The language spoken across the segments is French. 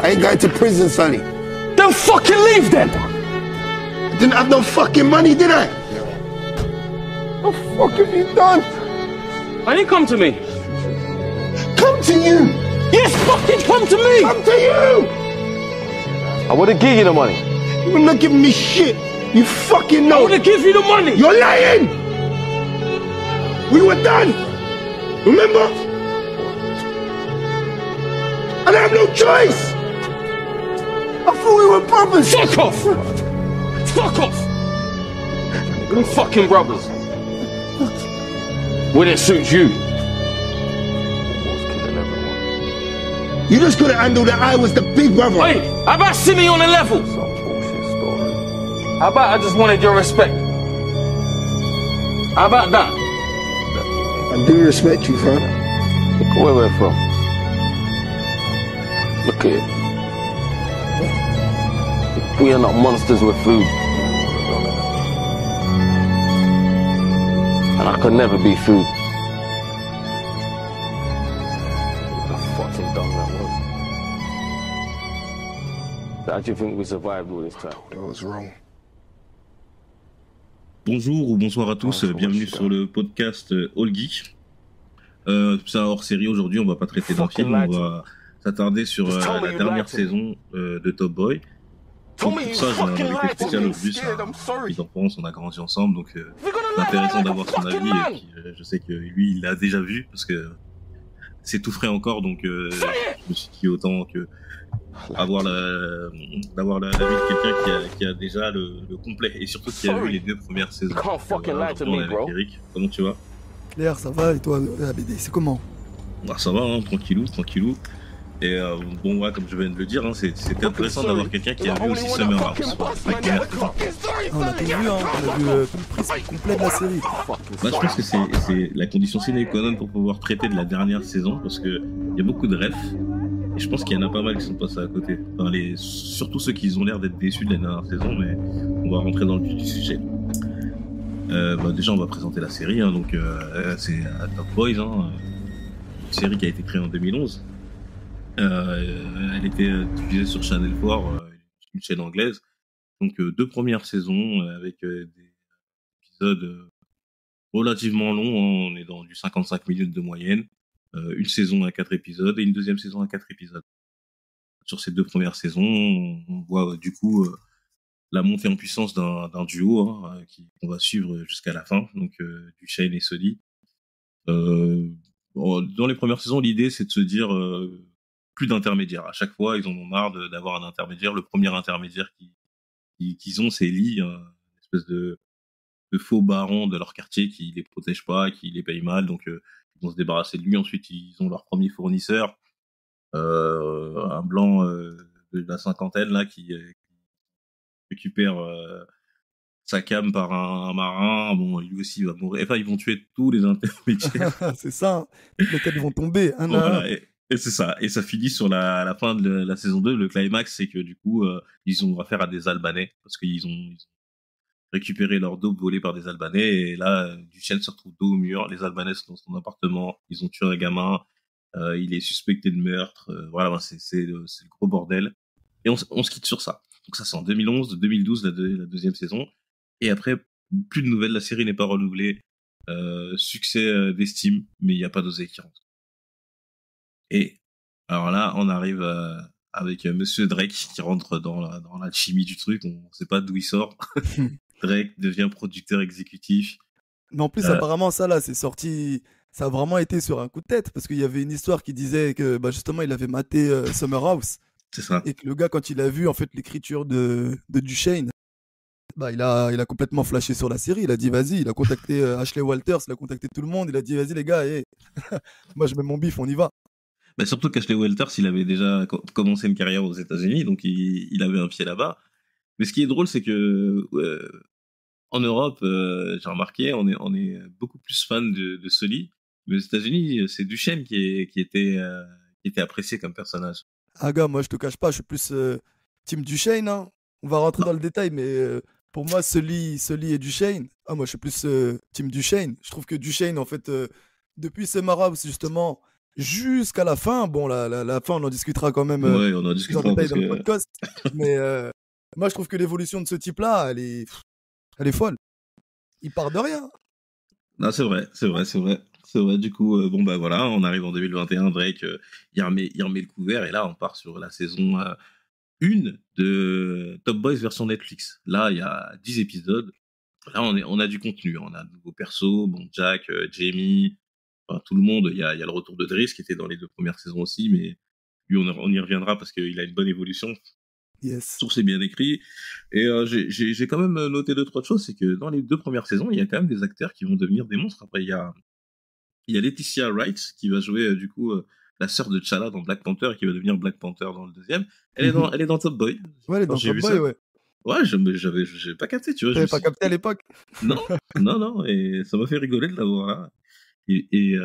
I ain't going to prison, Sonny. Then fucking leave then! I didn't have no fucking money, did I? What the fuck have you done? Why didn't come to me? Come to you! Yes, fucking come to me! Come to you! I would've give you the money. You wouldn't have given me shit. You fucking I know. would've give you the money! You're lying! We were done! Remember? And I have no choice! I thought we were brothers! Fuck off! Fuck off! We fucking brothers. Wouldn't suit you. You just couldn't handle that I was the big brother. Hey, how about see me on a level? How about I just wanted your respect? How about that? I do respect you, fam. Look where we're from. Look at it. We are not monsters with food. And I could never be food. What the fucking dumb that was. How do you think we survived all this time? That was wrong. Bonjour ou bonsoir à tous, bienvenue sur le podcast All Geek. C'est un hors-série aujourd'hui, on va pas traiter d'un film, on va s'attarder sur la dernière saison de Top Boy. Donc pour ça, j'ai un invité spécial aujourd'hui, c'est Peter Ponce, on a grandi ensemble, donc c'est intéressant d'avoir son avis, et puis je sais que lui, il l'a déjà vu, parce que c'est tout frais encore, donc je me suis dit autant que d'avoir l'avis de quelqu'un qui a déjà le complet, et surtout qui a vu les 2 premières saisons. On est avec Eric, comment tu vas? Claire, ça va, et toi, ABD, c'est comment? Bah ça va, hein, tranquillou. Et bon, ouais, comme je viens de le dire, hein, c'était intéressant d'avoir quelqu'un qui a vu aussi Summer House. On a tout vu, hein, on a vu tout le prisme complet de la série. Bah, je pense que c'est la condition sine qua non pour pouvoir traiter de la dernière saison, parce que il y a beaucoup de refs, et je pense qu'il y en a pas mal qui sont passés à côté. Enfin, surtout ceux qui ont l'air d'être déçus de la dernière saison, mais on va rentrer dans le vif du sujet. Bah, déjà, on va présenter la série, hein, donc c'est Top Boys, hein, une série qui a été créée en 2011. Elle était diffusée sur Channel 4, une chaîne anglaise. Donc 2 premières saisons avec des épisodes relativement longs, hein. On est dans du 55 minutes de moyenne. Une saison à 4 épisodes et une deuxième saison à 4 épisodes. Sur ces 2 premières saisons, on voit du coup la montée en puissance d'un duo, hein, qu'on va suivre jusqu'à la fin, donc Duchesne et Sully. Dans les premières saisons, l'idée c'est de se dire plus d'intermédiaires. À chaque fois, ils en ont marre d'avoir un intermédiaire. Le premier intermédiaire qu'ils ont, c'est Lee, une espèce de faux baron de leur quartier qui les protège pas, qui les paye mal, donc ils vont se débarrasser de lui. Ensuite, ils ont leur premier fournisseur, un blanc de la cinquantaine là qui récupère sa cam par un marin. Bon, lui aussi va mourir. Enfin, ils vont tuer tous les intermédiaires. C'est ça, hein. Toutes les têtes vont tomber. Voilà, et c'est ça. Et ça finit sur la fin de la saison 2. Le climax, c'est que du coup, ils ont affaire à des Albanais, parce qu'ils ont récupéré leur dope volé par des Albanais. Et là, Duchesne se retrouve dos au mur. Les Albanais sont dans son appartement. Ils ont tué un gamin. Il est suspecté de meurtre. Voilà, c'est le gros bordel. Et on se quitte sur ça. Donc ça, c'est en 2011, 2012, la deuxième saison. Et après, plus de nouvelles. La série n'est pas renouvelée. Succès d'estime, mais il n'y a pas d'oseille qui rentre. Et alors là, on arrive avec Monsieur Drake qui rentre dans l'alchimie du truc. On sait pas d'où il sort. Drake devient producteur exécutif. Mais en plus, apparemment, ça là, c'est sorti. Ça a vraiment été sur un coup de tête, parce qu'il y avait une histoire qui disait que bah, justement, il avait maté Summer House. C'est ça. Et que le gars, quand il a vu en fait l'écriture de Duchesne, bah, il a complètement flashé sur la série. Il a dit vas-y, il a contacté Ashley Walters, il a contacté tout le monde. Il a dit vas-y les gars, moi je mets mon bif, on y va. Bah surtout qu'Ashley Walters, il avait déjà commencé une carrière aux États-Unis, donc il avait un pied là-bas. Mais ce qui est drôle, c'est que en Europe, j'ai remarqué, on est beaucoup plus fan de Sully. Mais aux États-Unis, c'est Duchesne qui était apprécié comme personnage. Ah gars, moi je te cache pas, je suis plus team Duchesne, hein. On va rentrer dans le détail, mais pour moi, Sully et Duchesne, moi je suis plus team Duchesne. Je trouve que Duchesne, en fait, depuis Summer House, justement, jusqu'à la fin. Bon, la fin, on en discutera quand même Ouais, on en plus en discutera détail parce dans le que. podcast. Mais moi, je trouve que l'évolution de ce type-là, elle est folle. Il part de rien. Non, c'est vrai, c'est vrai, c'est vrai. C'est vrai, du coup, bon, bah voilà, on arrive en 2021, Drake, il remet le couvert, et là, on part sur la saison 1 de Top Boys version Netflix. Là, il y a 10 épisodes. Là, on a du contenu. On a de nouveaux persos, bon, Jack, Jamie, enfin, tout le monde. Il y a le retour de Driss qui était dans les 2 premières saisons aussi, mais lui, on y reviendra parce qu'il a une bonne évolution. Yes. Tout c'est bien écrit. Et j'ai quand même noté 2, 3 choses. C'est que dans les 2 premières saisons, il y a quand même des acteurs qui vont devenir des monstres. Après, il y a Laetitia Wright qui va jouer, du coup, la sœur de T'Challa dans Black Panther et qui va devenir Black Panther dans le deuxième. Elle est Mhm. dans, elle est dans Top Boy. Ouais, elle est Quand dans j'ai Top vu Boy, ça, ouais. ouais, j'ai pas capté, tu vois. Je me T'avais pas suis dit, capté à l'époque? non, non, non, et ça m'a fait rigoler de l'avoir là. Et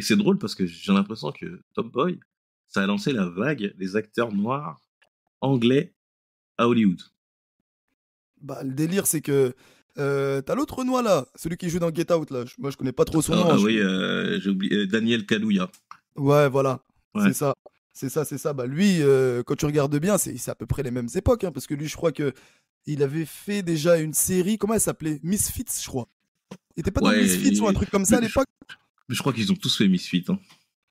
c'est drôle parce que j'ai l'impression que Top Boy, ça a lancé la vague des acteurs noirs anglais à Hollywood. Bah, le délire, c'est que t'as l'autre Renoir là, celui qui joue dans Get Out là. Moi, je connais pas trop son Ah, nom. ah oui, j'ai oublié, Daniel Kaluuya. Ouais, voilà, c'est Ouais. ça. C'est ça. Bah, lui, quand tu regardes bien, c'est à peu près les mêmes époques, hein, parce que lui, je crois que il avait fait déjà une série, comment elle s'appelait? Misfits, je crois. Il était pas dans Ouais, Misfits ou un truc comme ça mais à l'époque? je crois qu'ils ont tous fait Misfit. Hein.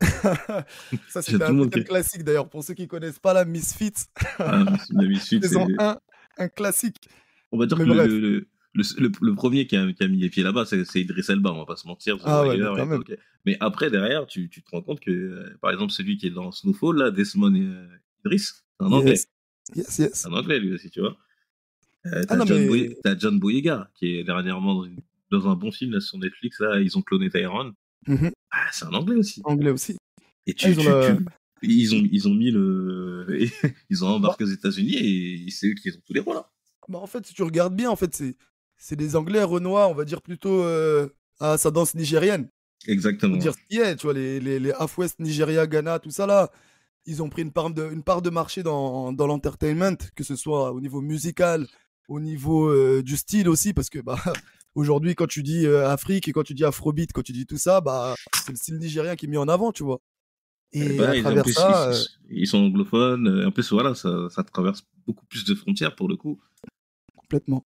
Ça, Il y a c'était tout un le monde putain qui. de classique d'ailleurs. Pour ceux qui connaissent pas la Misfits, Ah, la Misfit, saison c'est. 1, un classique. On va dire Mais que bref. le premier qui a mis les pieds là-bas, c'est Idriss Elba, on va pas se mentir, The Ah ouais, mais Wire, quand et même. ok. Mais après, derrière, tu te rends compte que, par exemple, celui qui est dans Snowfall, là, Desmond Idriss, c'est un Yes. anglais. Yes, C'est yes. un anglais, lui aussi, tu vois. Ah non, mais. T'as John Boyega, qui est dernièrement dans un bon film là, sur Netflix, là, ils ont cloné Tyrone. Mhm. Ah, c'est un anglais aussi. Anglais aussi. Et Ah, ils ont la. ils ont mis le, ils ont Bah, embarqué aux États-Unis et c'est eux qui ont tous les rôles, là. bah, en fait, si tu regardes bien, en fait, c'est des Anglais renois, on va dire plutôt à sa danse nigérienne. Faut Exactement. dire ce qui est, tu vois, les Half-West, Nigeria, Ghana, tout ça là, ils ont pris une part de marché dans l'entertainment, que ce soit au niveau musical, au niveau du style aussi, parce que bah, aujourd'hui, quand tu dis Afrique et quand tu dis Afrobeat, quand tu dis tout ça, bah, c'est le style nigérien qui est mis en avant, tu vois. Et Et à bah, en travers plus, ça, ils sont anglophones. En plus, voilà, ça traverse beaucoup plus de frontières pour le coup. complètement.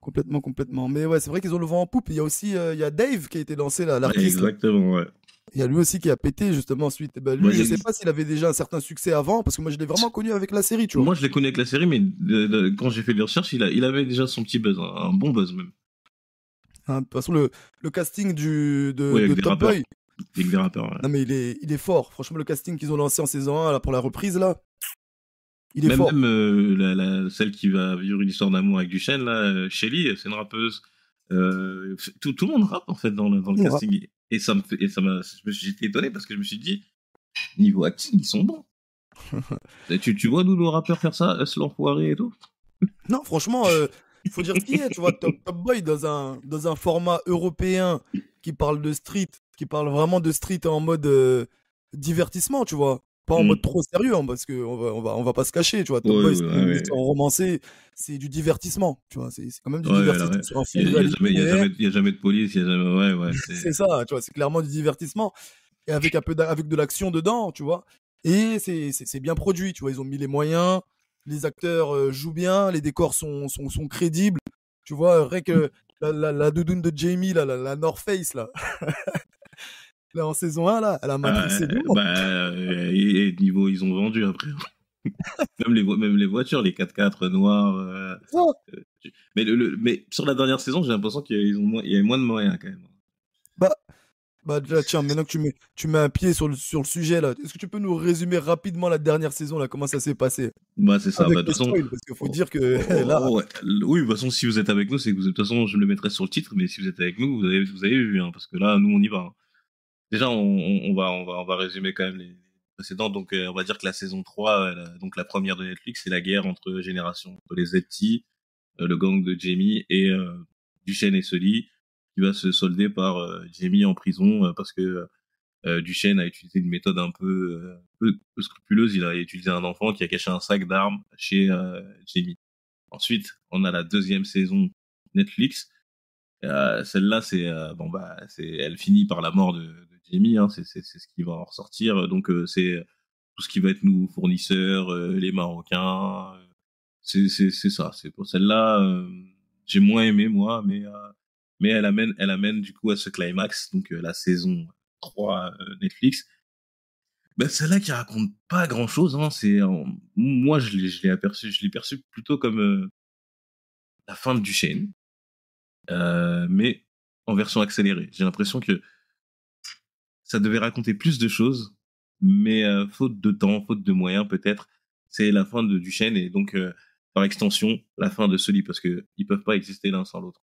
Complètement, complètement. Mais ouais, c'est vrai qu'ils ont le vent en poupe. Il y a aussi il y a Dave qui a été lancé, là, Ouais, l'artiste. Là. exactement, ouais. Il y a lui aussi qui a pété justement ensuite. Et ben, Moi, lui, je sais pas s'il avait déjà un certain succès avant, parce que moi je l'ai vraiment connu avec la série, tu vois. moi, je l'ai connu avec la série, mais quand j'ai fait des recherches, il avait déjà son petit buzz, un bon buzz même. Hein, de toute façon, le casting Oui, avec de des Top rappeurs. Boy, Avec des rappeurs, ouais. non mais il est fort. Franchement, le casting qu'ils ont lancé en saison 1 là, pour la reprise, là, il est fort. Même celle qui va vivre une histoire d'amour avec Duchesne, là, Shelly, c'est une rappeuse. Tout le monde rappe, en fait, dans le Ouais. casting. Et j'étais étonné parce que je me suis dit, niveau acting, ils sont bons. Et tu vois, nous, nos rappeurs faire ça, Us l'enfoiré et tout. Non, franchement, faut dire ce qui est, tu vois. Top Boy dans un format européen qui parle de street, qui parle vraiment de street en mode divertissement, tu vois. Pas en mode Mm. trop sérieux, hein, parce on va pas se cacher, tu vois. Top Ouais, Boy, ouais, c'est une ouais. histoire romancée, c'est du divertissement, tu vois. C'est quand même du Ouais, ouais, là, divertissement ouais. sur un fond Il de y a, réalité, jamais, il y a mais jamais, il y a jamais de police, il y a jamais. Ouais, ouais. c'est ça, tu vois. C'est clairement du divertissement et avec avec de l'action dedans, tu vois. Et c'est bien produit, tu vois. Ils ont mis les moyens, les acteurs jouent bien, les décors sont crédibles, tu vois. Rien que la doudoune de Jamie, là, la North Face, là, là, en saison 1, là, elle a matrixé du monde. Bah, et niveau, ils ont vendu après. Même les voitures, les 4x4 noirs. Ça. Mais sur la dernière saison, j'ai l'impression il y avait moins de moyens quand même. Bah, bah, déjà, tiens, maintenant que tu mets un pied sur le sujet, là, est-ce que tu peux nous résumer rapidement la dernière saison, là, comment ça s'est passé? Bah, c'est ça. Avec Bah, de les toute façon. spoils, parce qu'il faut Oh, dire que là, ouais. Oui, de toute façon, si vous êtes avec nous, c'est que de toute façon, je le mettrai sur le titre, mais si vous êtes avec nous, vous avez vu, hein, parce que là, nous, on y va. Hein. Déjà, on va résumer quand même les précédents. Donc, on va dire que la saison 3, donc la première de Netflix, c'est la guerre entre générations, entre les ZT, le gang de Jamie et Duchesne et Sully, qui va se solder par Jamie en prison parce que Duchesne a utilisé une méthode un peu scrupuleuse. Il a utilisé un enfant qui a caché un sac d'armes chez Jamie. Ensuite, on a la deuxième saison Netflix. Celle-là, elle finit par la mort de Jamie, hein, c'est ce qui va en ressortir. Donc c'est tout ce qui va être nous fournisseurs, les Marocains. C'est ça. C'est pour celle-là, j'ai moins aimé moi, mais elle amène du coup à ce climax, donc la saison 3 Netflix. Ben celle-là qui raconte pas grand-chose, hein, moi je l'ai perçu plutôt comme la fin de Duchesne, mais en version accélérée. J'ai l'impression que ça devait raconter plus de choses, mais faute de temps, faute de moyens peut-être, c'est la fin de Duchesne et donc par extension la fin de Sully parce que ils peuvent pas exister l'un sans l'autre.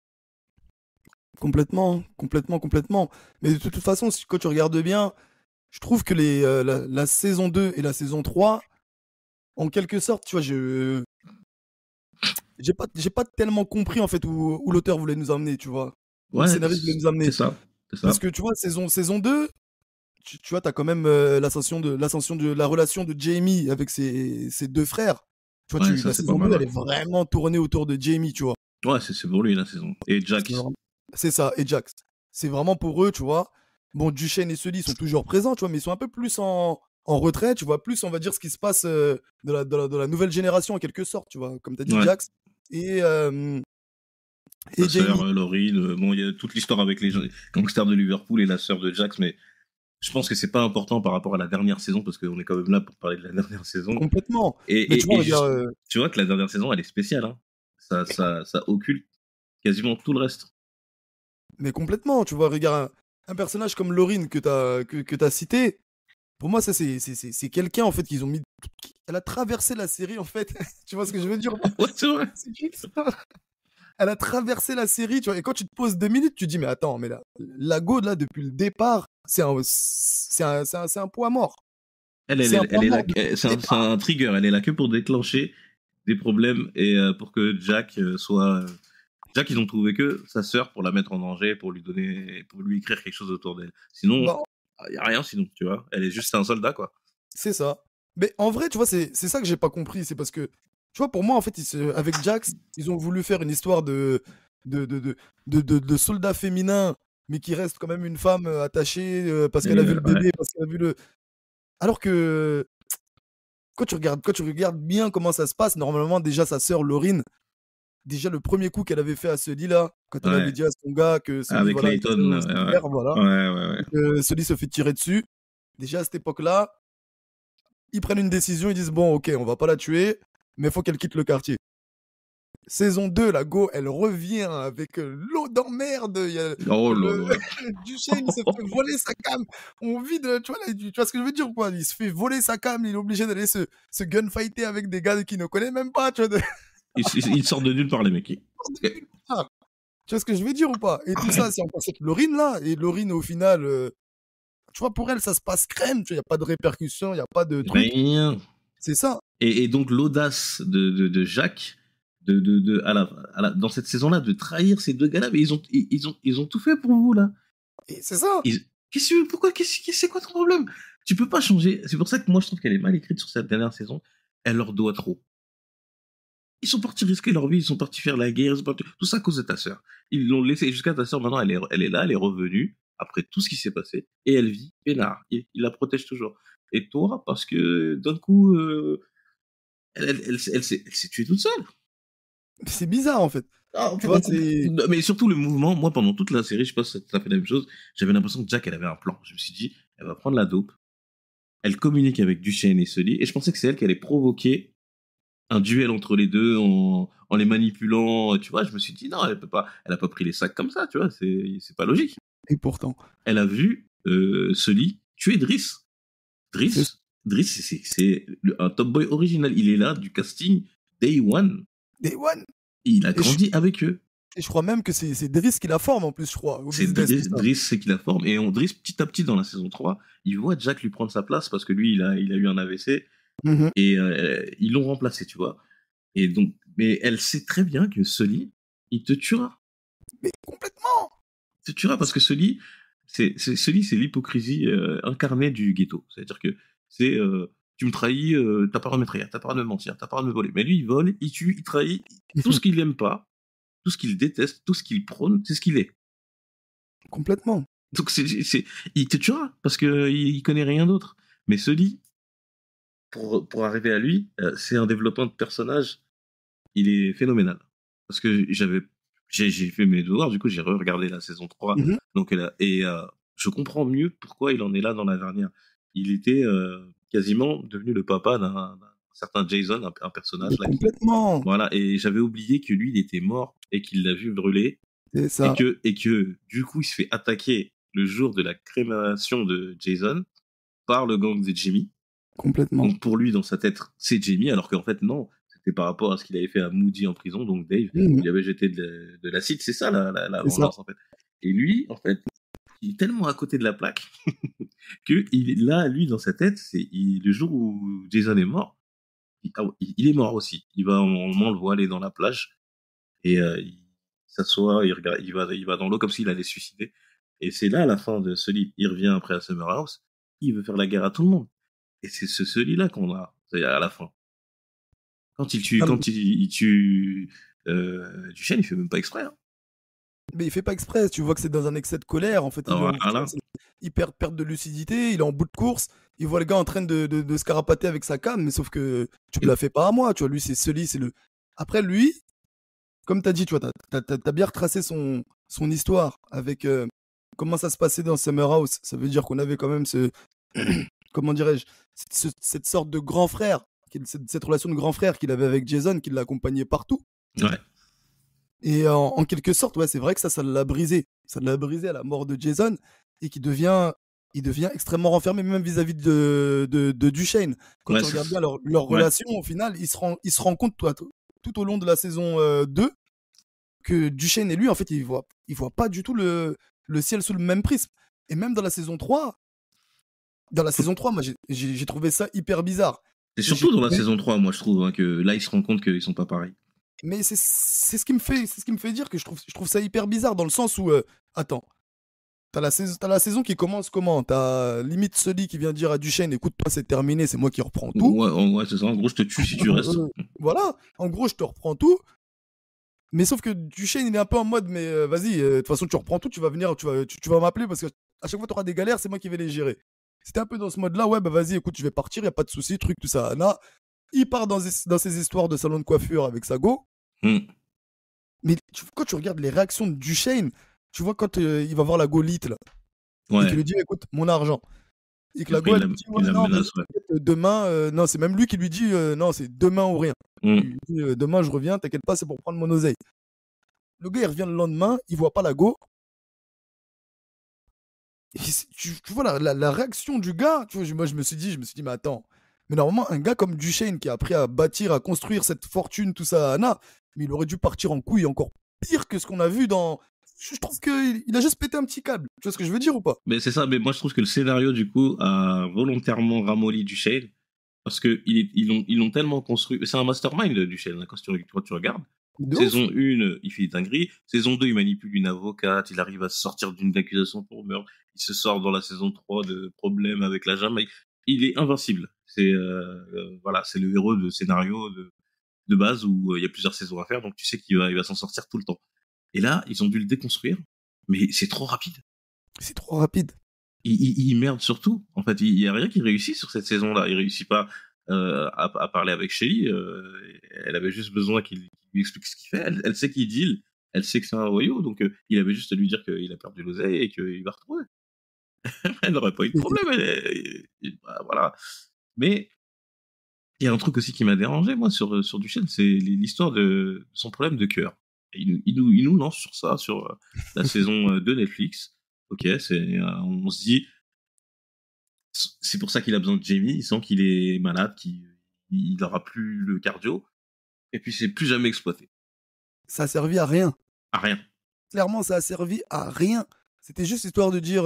Complètement, complètement, complètement. Mais de toute façon, quand tu regardes bien, je trouve que la saison 2 et la saison 3, en quelque sorte, tu vois, j'ai pas tellement compris en fait où l'auteur voulait nous emmener, tu vois. Où le Ouais, scénariste voulait nous c'est amener. ça, c'est ça. Parce que tu vois, saison 2, tu vois, t'as quand même l'ascension de la relation de Jamie avec ses deux frères. Tu vois, Ouais, ça la c'est pas saison 2, mal. elle Ouais, est vraiment tournée autour de Jamie, tu vois. ouais c'est pour lui la saison. Et Jack. C'est vraiment- c'est ça, et Jax. C'est vraiment pour eux, tu vois. Bon, Duchesne et Sully sont toujours présents, tu vois, mais ils sont un peu plus en retrait, tu vois, plus, on va dire, ce qui se passe de la nouvelle génération, en quelque sorte, tu vois, comme tu as dit, Ouais. Jax et Sa Jamie. sœur Laurie, bon il y a toute l'histoire avec les gangsters de Liverpool et la sœur de Jax, mais je pense que c'est pas important par rapport à la dernière saison parce qu'on est quand même là pour parler de la dernière saison. Complètement. Et, Mais tu vois, juste, regarde, tu vois que la dernière saison elle est spéciale, hein. Ça occulte quasiment tout le reste. mais complètement, tu vois, regarde, un personnage comme Laurine que t'as cité, pour moi, ça, c'est quelqu'un, en fait, qu'ils ont mis. Elle a traversé la série, en fait. Tu vois ce que je veux dire? Ouais, c'est vrai. C'est qui, ça? Elle a traversé la série, tu vois. Et quand tu te poses 2 minutes, tu te dis, mais attends, mais là, la Go, là, depuis le départ, c'est un poids mort. C'est un poids mort depuis le c'est départ. un trigger. Elle est là que pour déclencher des problèmes et pour que Jack soit. Jack, ils ont trouvé que sa sœur pour la mettre en danger, pour lui écrire quelque chose autour d'elle. Sinon, Bon, y a rien sinon, tu vois. Elle est juste un soldat, quoi. c'est ça. Mais en vrai, tu vois, c'est ça que j'ai pas compris. C'est parce que, tu vois, pour moi, en fait, avec Jax, ils ont voulu faire une histoire de, de, de, de soldat féminin, mais qui reste quand même une femme attachée parce qu'elle a vu le Ouais. bébé, parce qu'elle a vu le. Alors que quand tu regardes bien comment ça se passe, normalement, déjà, sa sœur Laurine, déjà, le premier coup qu'elle avait fait à ce lit-là, quand elle avait Ouais. dit à son gars que ce lit, Avec voilà, était Layton, au cimetière, voilà, ouais. que ce lit se fait tirer dessus. Déjà, à cette époque-là, ils prennent une décision, ils disent, bon, ok, on va pas la tuer, mais faut qu'elle quitte le quartier. Saison 2, la Go, elle revient avec l'eau d'emmerde. Il y a Oh là le là. Duchesne, il se fait voler sa cam. On vit de, tu vois, là, tu vois ce que je veux dire ou pas? Il se fait voler sa cam, il est obligé d'aller se gunfighter avec des gars qu'il ne connaît même pas, tu vois. Il sort de nulle part, les mecs. Ah, tu vois ce que je veux dire ou pas? Et tout ça, c'est encore cette Laurine là. Et Laurine, au final, tu vois, pour elle, ça se passe crème. Il n'y a pas de répercussions, il n'y a pas de truc. Rien. C'est ça. Et donc l'audace de Jacques dans cette saison-là de trahir ces deux gars-là, mais ils ont tout fait pour vous là. Et c'est ça. C'est quoi ton problème? Tu peux pas changer. C'est pour ça que moi je trouve qu'elle est mal écrite sur cette dernière saison. Elle leur doit trop. Ils sont partis risquer leur vie, ils sont partis faire la guerre, tout ça à cause de ta sœur. Ils l'ont laissé jusqu'à ta sœur. Maintenant elle est là, elle est revenue après tout ce qui s'est passé et elle vit peinard. Il la protège toujours. Et toi, parce que d'un coup, elle s'est tuée toute seule. C'est bizarre en fait. Ah, Tu vois, c'est. mais surtout le mouvement, moi pendant toute la série, je sais pas si ça fait la même chose, j'avais l'impression que Jack elle avait un plan. Je me suis dit, elle va prendre la dope, elle communique avec Duchesne et Sully, et je pensais que c'est elle qui allait provoquer un duel entre les deux en les manipulant, tu vois. Je me suis dit, non, elle a pas pris les sacs comme ça, tu vois, c'est pas logique. Et pourtant. Elle a vu Sully tuer Driss. C'est- Driss, c'est un top boy original, il est là du casting Day One. Day One. Il a Et je, grandi avec eux. et je crois même que c'est Driss qui la forme en plus, je crois. Ou C'est vice-versa, c'est ça. Driss, c'est qui la forme. Et Driss, petit à petit, dans la saison 3, il voit Jack lui prendre sa place parce que lui, il a eu un AVC Mhm. et ils l'ont remplacé, tu vois. Et donc, mais elle sait très bien que Sully, il te tuera. Mais complètement. Il te tuera parce que Sully, Sully, c'est l'hypocrisie incarnée du ghetto. C'est-à-dire que c'est tu me trahis, t'as pas le droit de me trahir, t'as pas le droit de me mentir, t'as pas le droit de me voler. Mais lui, il vole, il tue, il trahit. Tout ce qu'il aime pas, tout ce qu'il déteste, tout ce qu'il prône, c'est ce qu'il est. Complètement. Donc il te tuera parce que il connaît rien d'autre. Mais Sully, pour arriver à lui, c'est un développement de personnage, il est phénoménal. Parce que j'ai fait mes devoirs, du coup j'ai re-regardé la saison 3. Mhm. Donc, je comprends mieux pourquoi il en est là dans la dernière. Il était quasiment devenu le papa d'un certain Jason, un personnage Mais là complètement. voilà, et j'avais oublié que lui il était mort et qu'il l'a vu brûler C'est ça. et que du coup il se fait attaquer le jour de la crémation de Jason par le gang de Jimmy. Complètement. Donc pour lui dans sa tête c'est Jimmy, alors qu'en fait non, c'était par rapport à ce qu'il avait fait à Moody en prison, donc Dave, Mhm. il avait jeté de l'acide, c'est ça la C'est ça. vengeance en fait. Et lui en fait il est tellement à côté de la plaque que là lui dans sa tête le jour où Jason est mort, il est mort aussi. Il va, on le voit aller dans la plage et il s'assoit, il regarde, il va dans l'eau comme s'il allait se suicider. Et c'est là à la fin de ce livre, il revient après à Summer House, il veut faire la guerre à tout le monde. Et c'est ce lit-là qu'on a, c'est à la fin. Quand Non, il tue Duchesne, il fait même pas exprès. Hein. mais il fait pas exprès, tu vois que c'est dans un excès de colère, en fait, Voilà. il perd de lucidité, il est en bout de course, il voit le gars en train de se carapater avec sa canne, mais sauf que tu me la fais pas à moi, tu vois, lui c'est Sully, c'est le... Après lui, comme t'as dit, tu vois, t'as bien retracé son histoire avec comment ça se passait dans Summer House, ça veut dire qu'on avait quand même comment dirais-je, cette sorte de grand frère, cette relation de grand frère qu'il avait avec Jason, qui l'accompagnait partout. Ouais. Et en quelque sorte, ouais, c'est vrai que ça l'a brisé. Ça l'a brisé à la mort de Jason et il devient extrêmement renfermé, même vis-à-vis de Duchesne. Quand Ouais, tu regardes bien leur ouais. relation, au final, il se rend compte, toi, tout au long de la saison 2, que Duchesne et lui, en fait, ils voient pas du tout le ciel sous le même prisme. Et même dans la saison 3, moi, j'ai trouvé ça hyper bizarre. Et J'ai surtout dans la trouvé- saison 3, moi je trouve, hein, que là il se rend compte qu'ils sont pas pareils. Mais c'est ce qui me fait dire que je trouve ça hyper bizarre dans le sens où attends, t'as la saison qui commence comment? T'as limite Sully qui vient dire à Duchesne, écoute, toi c'est terminé, c'est moi qui reprends tout. Ouais, c'est ça. En gros, je te tue si tu restes. Voilà, en gros je te reprends tout. Mais sauf que Duchesne il est un peu en mode, mais vas-y, de toute façon tu reprends tout, tu vas venir, tu vas m'appeler parce que à chaque fois t'auras des galères, c'est moi qui vais les gérer. C'était un peu dans ce mode-là, ouais bah vas-y, écoute, je vais partir, y a pas de souci, truc tout ça. Là, il part dans ses histoires de salon de coiffure avec sa go. Mais quand tu regardes les réactions de Duchesne, tu vois quand il va voir la go lit là, et Ouais. qu'il lui dit écoute mon argent, et que la Après, go il elle la, lui dit il ouais, la non menace, vas-y, ouais. t'inquiète, demain non c'est même lui qui lui dit non c'est demain ou rien. Il lui dit demain je reviens, t'inquiète pas c'est pour prendre mon oseille. Le gars il revient le lendemain, il voit pas la go. Et tu vois la réaction du gars, tu vois, moi je me suis dit mais attends, mais normalement un gars comme Duchesne qui a appris à bâtir, à construire cette fortune tout ça, Anna, mais il aurait dû partir en couille encore pire que ce qu'on a vu dans... Je trouve qu'il a juste pété un petit câble. Tu vois ce que je veux dire ou pas? Mais c'est ça, mais moi je trouve que le scénario, du coup, a volontairement ramolli Duchesne. Parce que ils l'ont tellement construit. C'est un mastermind, Duchesne, hein, quand tu regardes. De Saison ouf. 1, il fait des dingueries. Saison 2, il manipule une avocate. Il arrive à se sortir d'une accusation pour meurtre. Il se sort dans la saison 3 de problèmes avec la Jamaïque. Il est invincible. Voilà, c'est le héros de scénario de base où il y a plusieurs saisons à faire. Donc tu sais qu'il va s'en sortir tout le temps. Et là, ils ont dû le déconstruire. Mais c'est trop rapide. C'est trop rapide. Il merde surtout. En fait, il y a rien qui réussit sur cette saison-là. Il réussit pas à parler avec Shelly. Elle avait juste besoin qu'il lui explique ce qu'il fait. Elle sait qu'il deal. Elle sait que c'est un voyou. Donc, il avait juste à lui dire qu'il a perdu l'oseille et qu'il va retrouver. Elle n'aurait pas eu de problème. Bah, voilà. Mais il y a un truc aussi qui m'a dérangé, moi, sur Duchesne, c'est l'histoire de son problème de cœur. Il nous lance sur ça, sur la saison de Netflix. Ok, on se dit, c'est pour ça qu'il a besoin de Jamie. Il sent qu'il est malade, qu'il n'aura plus le cardio. Et puis, c'est plus jamais exploité. Ça a servi à rien. À rien. Clairement, ça a servi à rien. C'était juste histoire de dire,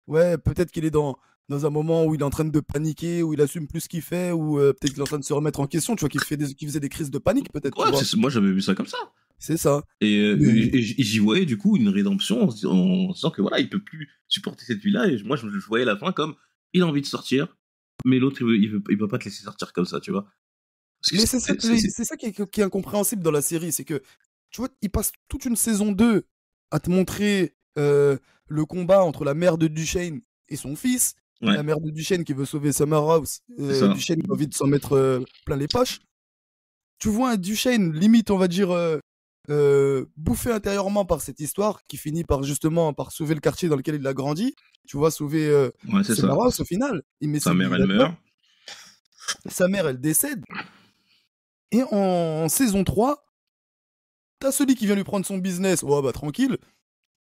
ouais, peut-être qu'il est dans un moment où il est en train de paniquer, où il assume plus ce qu'il fait, ou peut-être qu'il est en train de se remettre en question, tu vois, qu'il faisait des crises de panique, peut-être. Ouais, moi, j'avais vu ça comme ça. C'est ça. Et Mais... j'y voyais du coup une rédemption en se disant que voilà, il peut plus supporter cette vie-là. Et moi, je voyais la fin comme il a envie de sortir, mais l'autre il veut pas te laisser sortir comme ça, tu vois. Mais c'est ça qui est incompréhensible dans la série, c'est que tu vois, il passe toute une saison 2 à te montrer le combat entre la mère de Duchesne et son fils. Ouais, La mère de Duchesne qui veut sauver Summer House. c'est ça. Duchesne qui a envie de s'en mettre plein les poches. Tu vois un Duchesne, limite, on va dire, bouffé intérieurement par cette histoire, qui finit par justement par sauver le quartier dans lequel il a grandi. Tu vois, sauver Ouais, c'est Summer ça. House au final. Il met Sa ses mère, billes elle là-dedans. meurt. Sa mère, elle décède. Et en saison 3, t'as celui qui vient lui prendre son business. Oh, bah tranquille.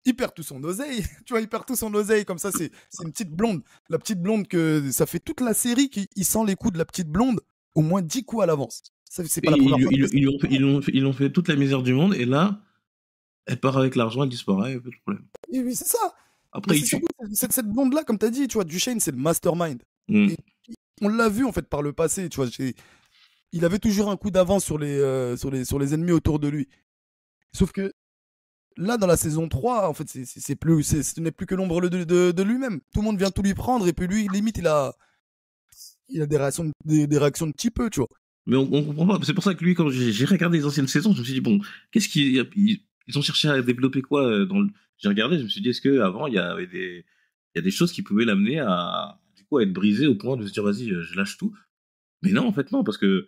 Il perd tout son oseille. Tu vois, il perd tout son oseille. Comme ça, c'est une petite blonde. La petite blonde que ça fait toute la série qu'il sent les coups de la petite blonde au moins 10 coups à l'avance. Ça, c'est pas la première fois que ça. Ils ont fait toute la misère du monde et là, elle part avec l'argent, elle disparaît, pas de problème. Oui, oui, c'est ça. Après, Mais il c'est tue. surtout cette blonde-là, comme t'as dit, tu vois, Duchesne, c'est le mastermind. Mm. Et on l'a vu, en fait, par le passé, tu vois. Il avait toujours un coup d'avance sur sur les ennemis autour de lui. Sauf que là, dans la saison 3, en fait, ce n'est plus que l'ombre de lui-même. Tout le monde vient tout lui prendre, et puis lui, limite, il a des réactions de petit peu, tu vois. Mais on comprend pas. C'est pour ça que lui, quand j'ai regardé les anciennes saisons, je me suis dit, bon, qu'est-ce ils ont cherché à développer quoi dans le... J'ai regardé, je me suis dit, est-ce qu'avant, il y a des choses qui pouvaient l'amener à, du coup, à être brisé au point de se dire, vas-y, je lâche tout. Mais non, en fait, non, parce que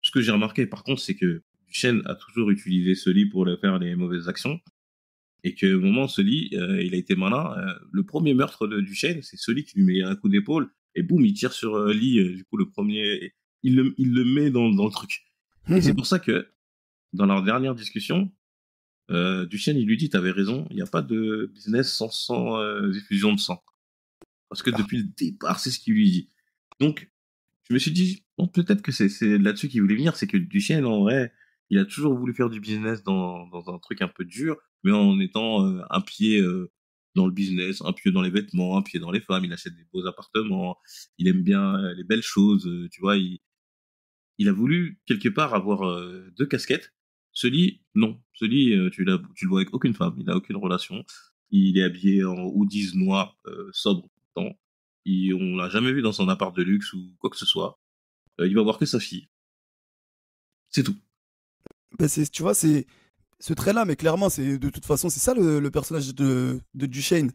ce que j'ai remarqué, par contre, c'est que Duchesne a toujours utilisé Sully pour faire les mauvaises actions. Et que au moment où Sully, il a été malin. Le premier meurtre de Duchesne, c'est Sully qui lui met un coup d'épaule et boum, il tire sur Lee. Du coup, le premier, il le met dans le truc. Et c'est pour ça que dans leur dernière discussion, Duchesne, il lui dit, t'avais raison, il n'y a pas de business sans effusion de sang. Parce que depuis le départ, c'est ce qu'il lui dit. Donc, je me suis dit, bon, peut-être que c'est là-dessus qu'il voulait venir, c'est que Duchesne, en vrai, il a toujours voulu faire du business dans un truc un peu dur, mais en étant un pied dans le business, un pied dans les vêtements, un pied dans les femmes. Il achète des beaux appartements, il aime bien les belles choses, tu vois. Il a voulu quelque part avoir deux casquettes. Sully, non. Sully, tu le vois avec aucune femme, il a aucune relation. Il est habillé en hoodies noirs, sobre tout le temps. On l'a jamais vu dans son appart de luxe ou quoi que ce soit. Il va voir que sa fille. C'est tout. Ben, tu vois, c'est ce trait-là, mais clairement, de toute façon, c'est ça le personnage de Duchesne.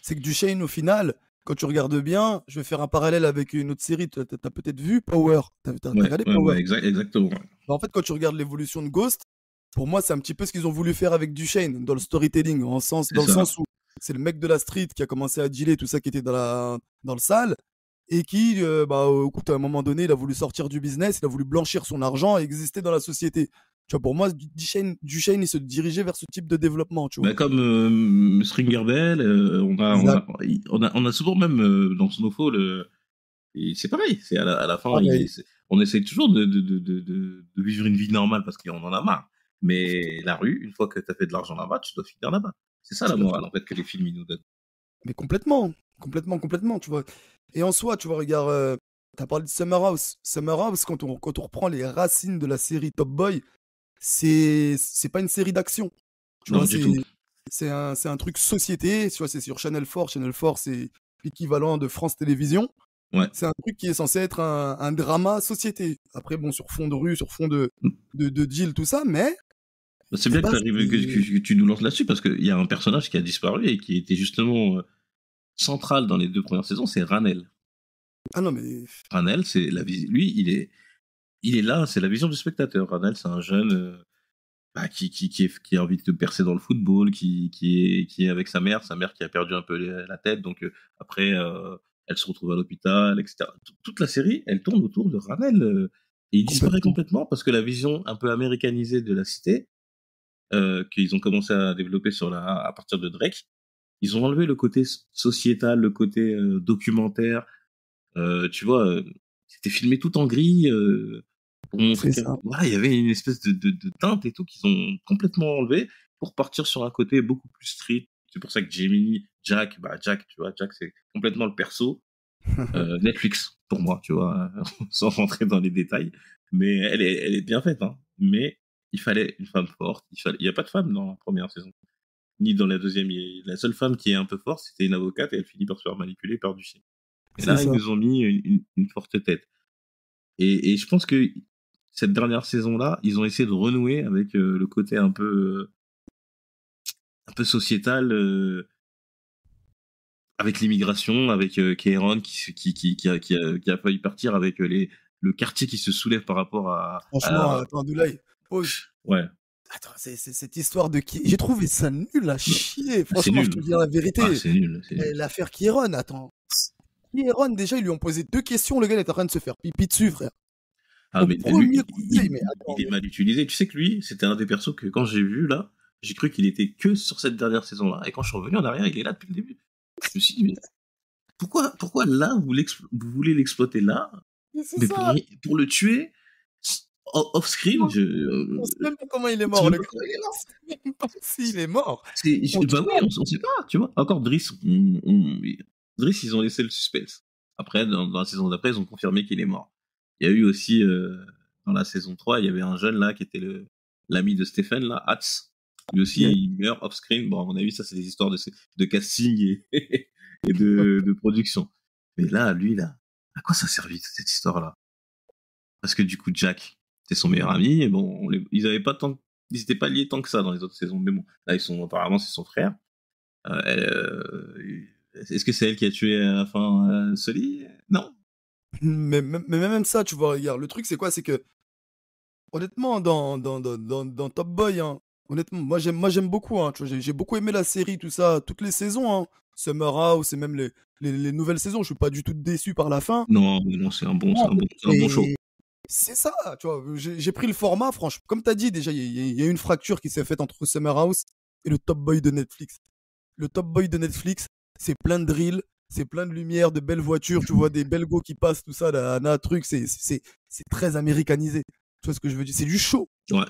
C'est que Duchesne, au final, quand tu regardes bien, je vais faire un parallèle avec une autre série, t'as peut-être vu Power. T'as Ouais, regardé Power? exactement. Ouais. Ben, en fait, quand tu regardes l'évolution de Ghost, pour moi, c'est un petit peu ce qu'ils ont voulu faire avec Duchesne dans le storytelling, dans le Ça. sens où c'est le mec de la street qui a commencé à dealer tout ça qui était dans le salle et qui, écoute, à un moment donné, il a voulu sortir du business, il a voulu blanchir son argent et exister dans la société. Tu vois, pour moi, Duchesne, il se dirigeait vers ce type de développement, tu vois. Bah, comme Stringer Bell, on a souvent même dans Snowfall, c'est pareil. C'est à la fin, Pareil. on essaie toujours de vivre une vie normale parce qu'on en a marre. Mais la rue, une fois que tu as fait de l'argent là-bas, tu dois finir là-bas. C'est ça la Tout à fait. morale en fait que les films ils nous donnent. Mais complètement, tu vois. Et en soi, tu vois, regarde, t'as parlé de Summer House. Summer House, quand on reprend les racines de la série Top Boy, c'est pas une série d'action. Tu Non, vois, du tout. c'est un truc société. Tu vois, c'est sur Channel 4. Channel 4, c'est l'équivalent de France Télévisions. Ouais. C'est un truc qui est censé être un drama société. Après, bon, sur fond de rue, sur fond de deal, tout ça, mais C'est de bien que, base, que tu nous lances là-dessus parce qu'il y a un personnage qui a disparu et qui était justement central dans les 2 premières saisons, c'est Ranel. ah non, mais Ranel, c'est lui, il est là, c'est la vision du spectateur. Ranel, c'est un jeune qui a envie de percer dans le football, qui est avec sa mère qui a perdu un peu la tête, donc après elle se retrouve à l'hôpital, etc. Toute la série, elle tourne autour de Ranel et il disparaît complètement. complètement parce que la vision un peu américanisée de la cité qu'ils ont commencé à développer à partir de Drake, ils ont enlevé le côté sociétal, le côté documentaire. Tu vois, c'était filmé tout en gris pour montrer C'est que ça. voilà, il y avait une espèce de teinte et tout qu'ils ont complètement enlevé pour partir sur un côté beaucoup plus street. C'est pour ça que Jack, tu vois, Jack c'est complètement le perso Netflix pour moi, tu vois, sans rentrer dans les détails. Mais elle est bien faite, hein. Mais il fallait une femme forte. Il y a pas de femme dans la première saison, ni dans la deuxième. La seule femme qui est un peu forte, c'était une avocate et elle finit par se faire manipuler par Duché. Et C'est là, ils ça. nous ont mis une forte tête. Et je pense que cette dernière saison-là, ils ont essayé de renouer avec le côté un peu sociétal avec l'immigration, avec Kéron qui a failli partir, avec le quartier qui se soulève par rapport Franchement, attends, Abdoulaye, pause. Ouais. Attends, c'est cette histoire de qui. J'ai trouvé ça nul à chier. C'est Franchement, je nul. te dis la vérité. C'est nul. L'affaire Kéron, attends. Kéron, déjà, ils lui ont posé 2 questions. Le gars, il est en train de se faire pipi dessus, frère. Ah, mais lui, Premier coup d'œil, mais attends. il est mal utilisé. Tu sais que lui, c'était un des persos que quand j'ai vu là, j'ai cru qu'il était que sur cette dernière saison-là. Et quand je suis revenu en arrière, il est là depuis le début. Je me suis dit, mais pourquoi là, vous voulez l'exploiter là, C'est mais ça. pour le tuer off-screen, On sait même pas comment il est mort, le gars. On sait même pas s'il est mort. bah oui, on sait pas, tu vois. Encore Driss, Driss, ils ont laissé le suspense. Après, dans la saison d'après, ils ont confirmé qu'il est mort. Il y a eu aussi, dans la saison 3, il y avait un jeune là qui était l'ami de Stephen, là, Hatz. Lui aussi, il meurt off-screen. Bon, à mon avis, ça, c'est des histoires de casting et de production. Mais là, lui, là, à quoi ça servit, cette histoire-là? Parce que du coup, Jack, c'est son meilleur ami. Et bon, ils étaient pas liés tant que ça dans les autres saisons. Mais bon, là, apparemment, c'est son frère. Est-ce que c'est elle qui a tué à la fin Sully? Non. Mais même ça, tu vois, regarde, le truc, c'est quoi? C'est que, honnêtement, dans Top Boy, hein, honnêtement, moi j'aime beaucoup, hein, tu vois, j'ai beaucoup aimé la série, tout ça, toutes les saisons, hein, Summer House et même les nouvelles saisons, je suis pas du tout déçu par la fin. Non, c'est un bon show. C'est ça, tu vois, j'ai pris le format, franchement, comme t'as dit, déjà, il y a eu une fracture qui s'est faite entre Summer House et le Top Boy de Netflix. Le Top Boy de Netflix, c'est plein de drill, c'est plein de lumière, de belles voitures, tu vois, des belles go qui passent, tout ça, truc, c'est très américanisé. Tu vois ce que je veux dire? C'est du show. Ouais.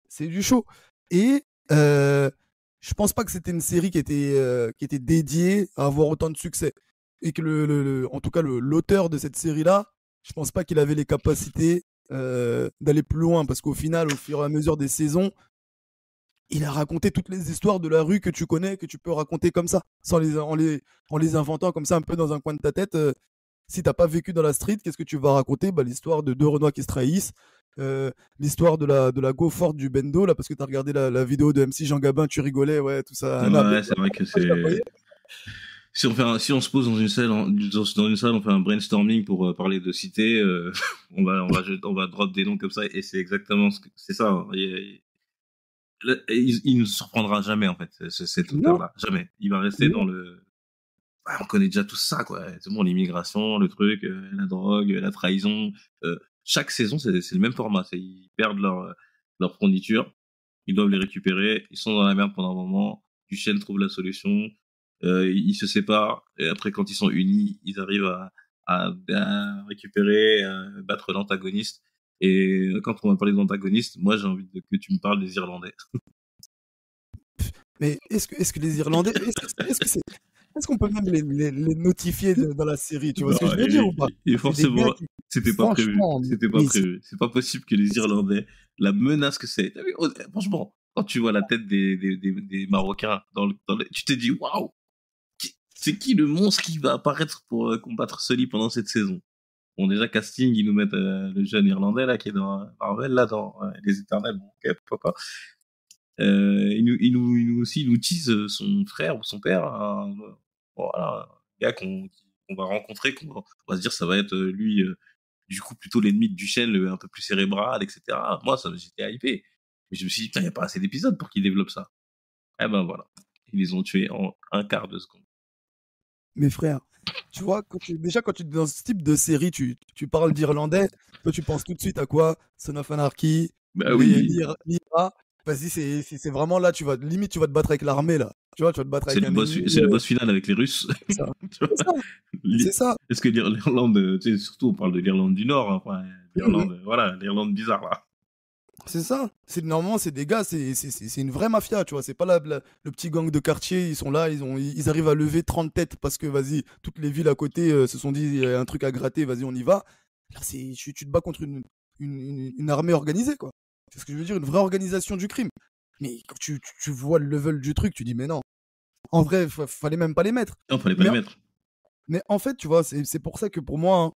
C'est du show. Et je pense pas que c'était une série qui était dédiée à avoir autant de succès. Et que en tout cas, l'auteur de cette série-là, je pense pas qu'il avait les capacités d'aller plus loin. Parce qu'au final, au fur et à mesure des saisons, il a raconté toutes les histoires de la rue que tu connais, que tu peux raconter comme ça, en les inventant comme ça un peu dans un coin de ta tête. Si t'as pas vécu dans la street, qu'est-ce que tu vas raconter? Bah, l'histoire de deux Renois qui se trahissent, l'histoire de la go forte du Bendo, là, parce que t'as regardé la vidéo de MC Jean Gabin, tu rigolais, ouais, tout ça. Ouais, c'est vrai que c'est... Si on se pose dans une salle, on fait un brainstorming pour parler de cité, on va drop des noms comme ça, et c'est exactement c'est ça. Hein. Il ne surprendra jamais, en fait, cet auteur-là. Jamais. Il va rester dans le... on connaît déjà tout ça, quoi. C'est bon, l'immigration, le truc, la drogue, la trahison. Chaque saison, c'est le même format. Ils perdent leur fourniture, ils doivent les récupérer, ils sont dans la merde pendant un moment, Duchesne trouve la solution, ils se séparent, et après, quand ils sont unis, ils arrivent à récupérer, battre l'antagoniste. Et quand on va parler d'antagoniste, moi, j'ai envie que tu me parles des Irlandais. Mais est-ce que les Irlandais, est-ce qu'on peut même les notifier dans la série? Tu vois ce que je veux dire ou pas? Et forcément, c'était pas prévu. C'était pas prévu. C'est pas possible que les Irlandais, la menace que c'est. Franchement, quand tu vois la tête des Marocains tu te dis, waouh, c'est qui le monstre qui va apparaître pour combattre Sully pendant cette saison? Bon, déjà, casting, ils nous mettent le jeune Irlandais là qui est dans Marvel, là, dans Les Éternels. Bon, ok, pourquoi pas. Il nous tease son frère ou son père, voilà, un gars qu'on va rencontrer, on va se dire ça va être lui, du coup plutôt l'ennemi de Duchesne, un peu plus cérébral, etc. Moi, j'étais hypé. Mais je me suis dit, putain, il n'y a pas assez d'épisodes pour qu'ils développent ça. Eh ben voilà, ils les ont tués en un quart de seconde. Mes frères, tu vois, quand tu es dans ce type de série, tu parles d'Irlandais, toi tu penses tout de suite à quoi? Son of Anarchy, Bah oui. L'IRA. Vas-y, c'est vraiment là, limite tu vas te battre avec l'armée là. Tu vois, tu vas te battre avec c'est le boss final avec les Russes. C'est ça. C'est ça. Est-ce que l'Irlande, tu sais, surtout on parle de l'Irlande du Nord, hein, enfin, l'Irlande, voilà, l'Irlande bizarre là. C'est ça. Normalement, c'est des gars, c'est une vraie mafia, tu vois. C'est pas le petit gang de quartier, ils sont là, ils arrivent à lever 30 têtes parce que, vas-y, toutes les villes à côté se sont dit, il y a un truc à gratter, vas-y, on y va. Là, tu te bats contre une armée organisée, quoi. C'est ce que je veux dire, une vraie organisation du crime. Mais quand tu vois le level du truc, tu dis, mais non. En vrai, fallait même pas les mettre. Non, fallait pas les mettre. Mais en fait, tu vois, c'est pour ça que pour moi, hein,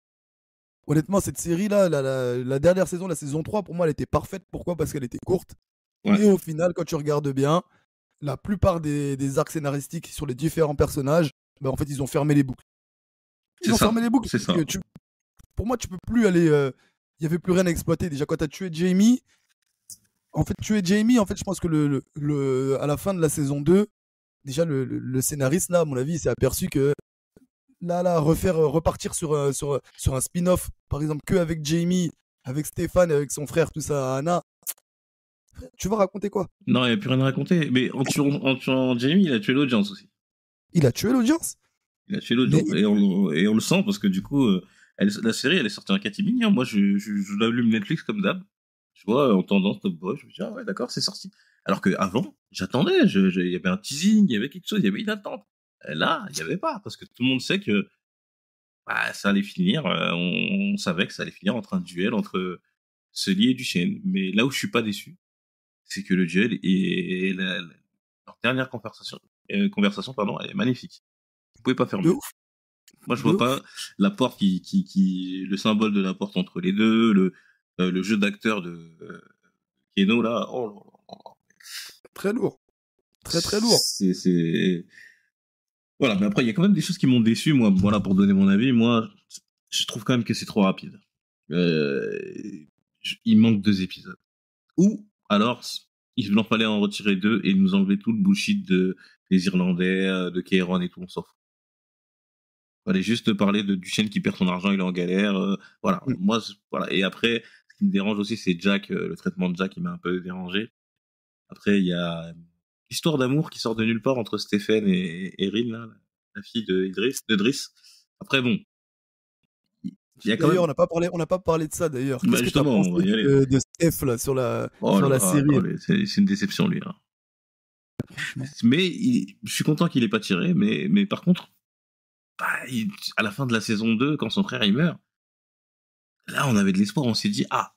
honnêtement, cette série-là, la dernière saison, la saison 3, pour moi, elle était parfaite. Pourquoi? Parce qu'elle était courte. Ouais. Et au final, quand tu regardes bien, la plupart des arcs scénaristiques sur les différents personnages, bah, en fait, ils ont fermé les boucles. Ils ont ça, fermé les boucles. c'est ça. Parce que pour moi, tu peux plus aller. Il y avait plus rien à exploiter. Déjà, quand tu as tué Jamie, en fait, je pense que à la fin de la saison 2, déjà, le scénariste, là, à mon avis, il s'est aperçu que repartir sur un spin-off, par exemple, que avec Jamie, avec Stéphane, avec son frère, tout ça, Anna, tu vas raconter quoi? Non, il n'y a plus rien à raconter. Mais en tuant Jamie, il a tué l'audience aussi. Il a tué l'audience. Il a tué l'audience. Mais- Et on le sent parce que du coup, la série, elle est sortie en catimini. Hein. Moi, je l'allume Netflix comme d'hab. Tu vois, en tendance Top Boy, je me dis, ah ouais, d'accord, c'est sorti. Alors qu'avant, j'attendais. Il y avait un teasing, il y avait quelque chose, il y avait une attente. Et là, il n'y avait pas. Parce que tout le monde sait que bah, ça allait finir. On savait que ça allait finir entre un duel entre Sully et Duchesne. Mais là où je suis pas déçu, c'est que le duel et leur dernière conversation, pardon, elle est magnifique. Vous pouvez pas faire De mieux. ouf. Moi, je De vois ouf. pas la porte le symbole de la porte entre les deux, le jeu d'acteur de Keno là. Oh là là là. Très lourd. Très, très lourd. C'est voilà. Mais après, il y a quand même des choses qui m'ont déçu. Moi, voilà, pour donner mon avis, moi, je trouve quand même que c'est trop rapide. Il manque 2 épisodes. Ou alors, il en fallait en retirer 2 et nous enlever tout le bullshit des Irlandais, de Kéron et tout, on s'en fout. Fallait juste parler de Duchesne qui perd son argent, il est en galère. Voilà. Mm. Moi, voilà. Et après, ce qui me dérange aussi, c'est Jack, le traitement de Jack qui m'a un peu dérangé. Après, il y a l'histoire d'amour qui sort de nulle part entre Stephen et Erin, là, la fille de Driss. Après, bon. Il y a quand D'ailleurs, même. on n'a pas parlé de ça d'ailleurs. Bah, Qu'est-ce que tu as justement, pensé on va y aller. de Steph là, sur Oh là la là, série? c'est une déception, lui. Hein. Franchement. Mais je suis content qu'il ait pas tiré, mais par contre, bah, à la fin de la saison 2, quand son frère il meurt, là on avait de l'espoir, on s'est dit, ah,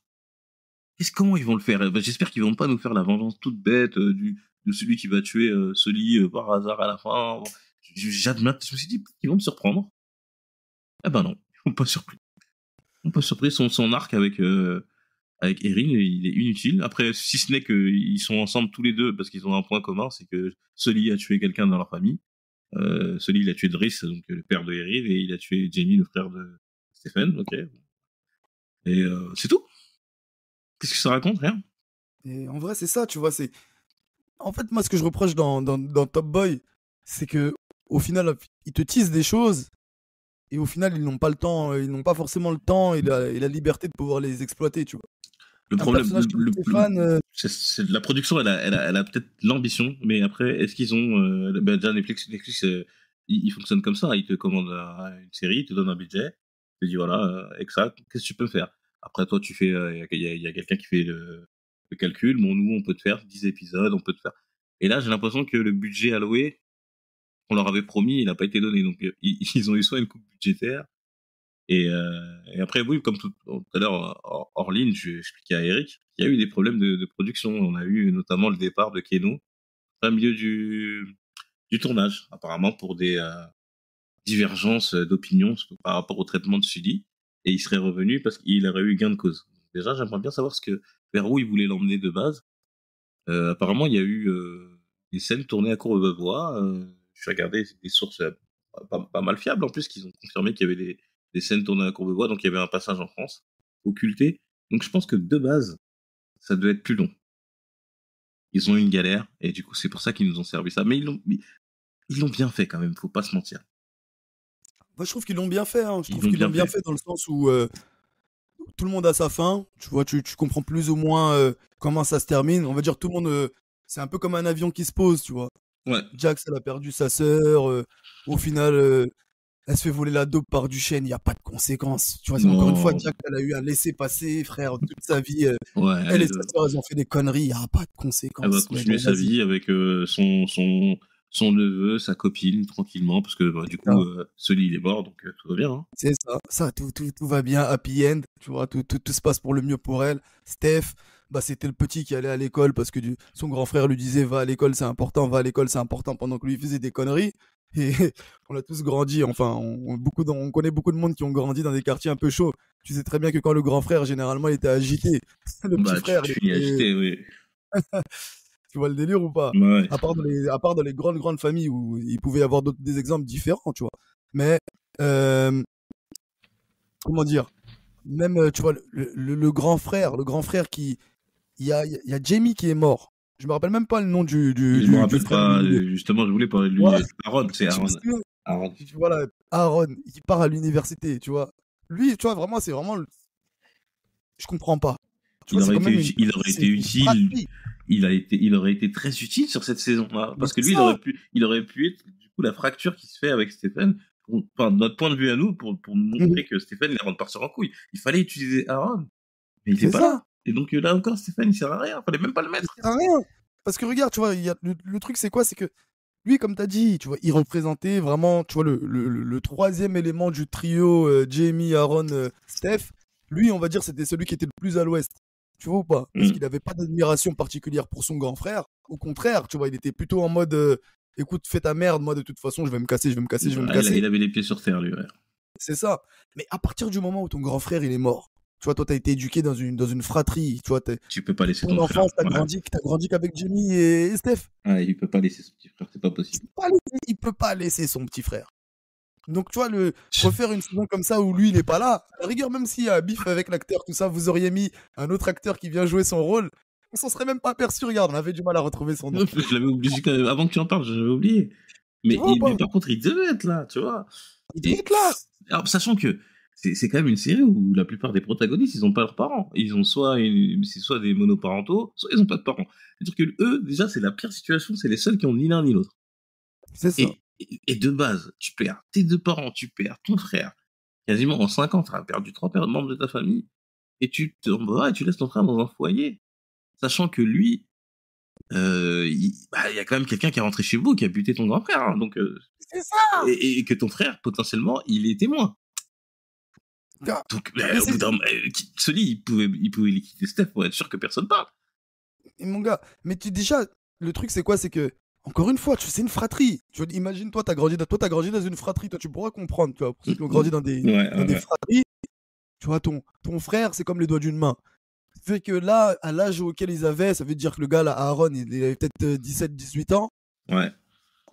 comment ils vont le faire? Bah, j'espère qu'ils vont pas nous faire la vengeance toute bête de celui qui va tuer Sully par hasard à la fin. Je me suis dit, ils vont me surprendre. Eh ben non, ils m'ont pas surpris. Ils m'ont pas surpris. Son arc avec Erin, il est inutile. Après, si ce n'est qu'ils sont ensemble tous les deux parce qu'ils ont un point commun, c'est que Sully a tué quelqu'un dans leur famille. Sully, il a tué Driss, donc le père de Erin, et il a tué Jamie, le frère de Stephen. Ok. Et c'est tout. Qu'est-ce que ça raconte? Rien. Et en vrai, c'est ça, tu vois. En fait, moi, ce que je reproche dans Top Boy, c'est que au final, ils te teasent des choses et au final, ils n'ont pas le temps, ils n'ont pas forcément le temps et la liberté de pouvoir les exploiter, tu vois. Le Un problème, personnage comme Stéphane, la production, elle a peut-être l'ambition, mais après, est-ce qu'ils ont, déjà Netflix, il fonctionne comme ça, il te commande une série, il te donne un budget, il te dit voilà, avec ça, qu'est-ce que tu peux me faire? Après, toi, tu fais, il y a quelqu'un qui fait le calcul, bon, nous, on peut te faire 10 épisodes, on peut te faire. Et là, j'ai l'impression que le budget alloué, on leur avait promis, il n'a pas été donné, donc ils ont eu soit une coupe budgétaire, et après, oui, comme tout à l'heure, hors ligne, je expliquais à Eric, il y a eu des problèmes de production. On a eu notamment le départ de Keno au milieu du tournage, apparemment pour des divergences d'opinion par rapport au traitement de Sully. Et il serait revenu parce qu'il aurait eu gain de cause. Déjà, j'aimerais bien savoir vers où il voulait l'emmener de base. Apparemment, il y a eu des scènes tournées à Courbevoie. Je suis regardé des sources pas mal fiables en plus, qu'ils ont confirmé qu'il y avait des scènes tournées à Courbevoie, donc il y avait un passage en France, occulté. Donc je pense que de base, ça doit être plus long. Ils ont eu une galère, et du coup c'est pour ça qu'ils nous ont servi ça. Mais ils l'ont bien fait quand même, faut pas se mentir. moi, je trouve qu'ils l'ont bien fait. Hein. Je Ils trouve l'ont qu'ils l'ont bien bien fait. fait dans le sens où tout le monde a sa fin. Tu vois, tu comprends plus ou moins comment ça se termine. On va dire tout le monde, c'est un peu comme un avion qui se pose, tu vois. Ouais. Jax, elle a perdu sa sœur. Au final, elle se fait voler la dope par Duchesne. Il n'y a pas de conséquences. Tu vois, c'est encore une fois, Jax, elle a eu un laissez-passer, frère, toute sa vie. Ouais, Elle et sa sœur, elles ont fait des conneries. Il n'y a pas de conséquences. elle va Mais continuer bon, sa vas-y. vie avec son neveu, sa copine, tranquillement, parce que bah, du coup, Sully il est mort, donc tout va bien. Hein. C'est ça, tout va bien, happy end, tu vois, tout se passe pour le mieux pour elle. Steph, bah, c'était le petit qui allait à l'école parce que son grand frère lui disait va à l'école, c'est important, va à l'école, c'est important, pendant que lui faisait des conneries. Et on a tous grandi, enfin, on connaît beaucoup de monde qui ont grandi dans des quartiers un peu chauds. Tu sais très bien que quand le grand frère, généralement, il était agité, le petit Bah, frère, tu finis agité, oui. Tu vois le délire ou pas? Ouais. À part dans les grandes familles où il pouvait y avoir des exemples différents, tu vois. Mais, comment dire? Même, tu vois, le grand frère qui. Il y a Jamie qui est mort. Je me rappelle même pas le nom Je me du rappelle frère pas, aîné. justement, je voulais parler de lui. Ouais, Aaron, c'est tu me Aaron. souviens, Aaron. voilà, Aaron, il part à l'université, tu vois. Lui, tu vois, vraiment, c'est vraiment. Je comprends pas. Tu vois, c'est quand même Il aurait été une utile. fratrie. Il aurait été très utile sur cette saison-là. Mais Parce que c'est lui, ça. il aurait pu être, du coup, la fracture qui se fait avec Stephen. Enfin, de notre point de vue à nous, pour Mhm. montrer que Stephen est en train de partir en couille. Il fallait utiliser Aaron. Mais il est C'est pas ça. là. Et donc, là encore, Stephen, il sert à rien. Fallait même pas le Il mettre. sert à rien. Parce que regarde, tu vois, le truc, c'est quoi? C'est que lui, comme tu as dit, tu vois, il représentait vraiment, tu vois, le troisième élément du trio Jamie, Aaron, Steph. Lui, on va dire, c'était celui qui était le plus à l'ouest. Tu vois ou pas? Parce qu'il n'avait pas d'admiration particulière pour son grand frère. Au contraire, tu vois, il était plutôt en mode écoute, fais ta merde, moi, de toute façon, je vais me casser, je vais me casser, je vais me Ah, casser. il avait les pieds sur terre, lui, ouais. C'est ça. Mais à partir du moment où ton grand frère, il est mort, tu vois, toi, tu as été éduqué dans une fratrie. Tu vois, Tu peux pas laisser ton ton frère. enfance, Ouais. t'as grandi qu'avec Jamie et Steph. Ah, il peut pas laisser son petit frère, c'est pas possible. Il peut pas laisser son petit frère. Donc, tu vois, refaire une saison comme ça où lui, il est pas là, à la rigueur, même s'il y a un bif avec l'acteur, tout ça, vous auriez mis un autre acteur qui vient jouer son rôle, on s'en serait même pas aperçu. Regarde, on avait du mal à retrouver son nom. Non, je l'avais oublié quand même. Avant que tu en parles, j'avais oublié. Tu vois ou pas? Mais par contre, il devait être là, tu vois. Il devait être là. Alors, sachant que c'est quand même une série où la plupart des protagonistes, ils ont pas leurs parents. Ils ont c'est soit des monoparentaux, soit ils ont pas de parents. C'est-à-dire que eux, déjà, c'est la pire situation, c'est les seuls qui ont ni l'un ni l'autre. C'est ça. Et de base, tu perds tes deux parents, tu perds ton frère. Quasiment en 5 ans, tu as perdu 3 membres de ta famille. Et tu te vas et tu laisses ton frère dans un foyer. Sachant que lui, il y a quand même quelqu'un qui est rentré chez vous, qui a buté ton grand frère. Hein, donc, C'est ça. et que ton frère, potentiellement, il est témoin. Ah, Donc, mais au bout d'un Sully, il pouvait liquider Steph pour être sûr que personne parle. Et mon gars, mais déjà, le truc, c'est quoi? C'est que, encore une fois, c'est une fratrie. Tu vois, imagine, t'as grandi dans une fratrie. Toi, tu pourras comprendre, tu vois, pour ceux qui ont grandi dans des fratries. Tu vois, ton frère, c'est comme les doigts d'une main. Fait que là, à l'âge auquel ils avaient, ça veut dire que le gars, là, Aaron, il avait peut-être 17-18 ans. Ouais.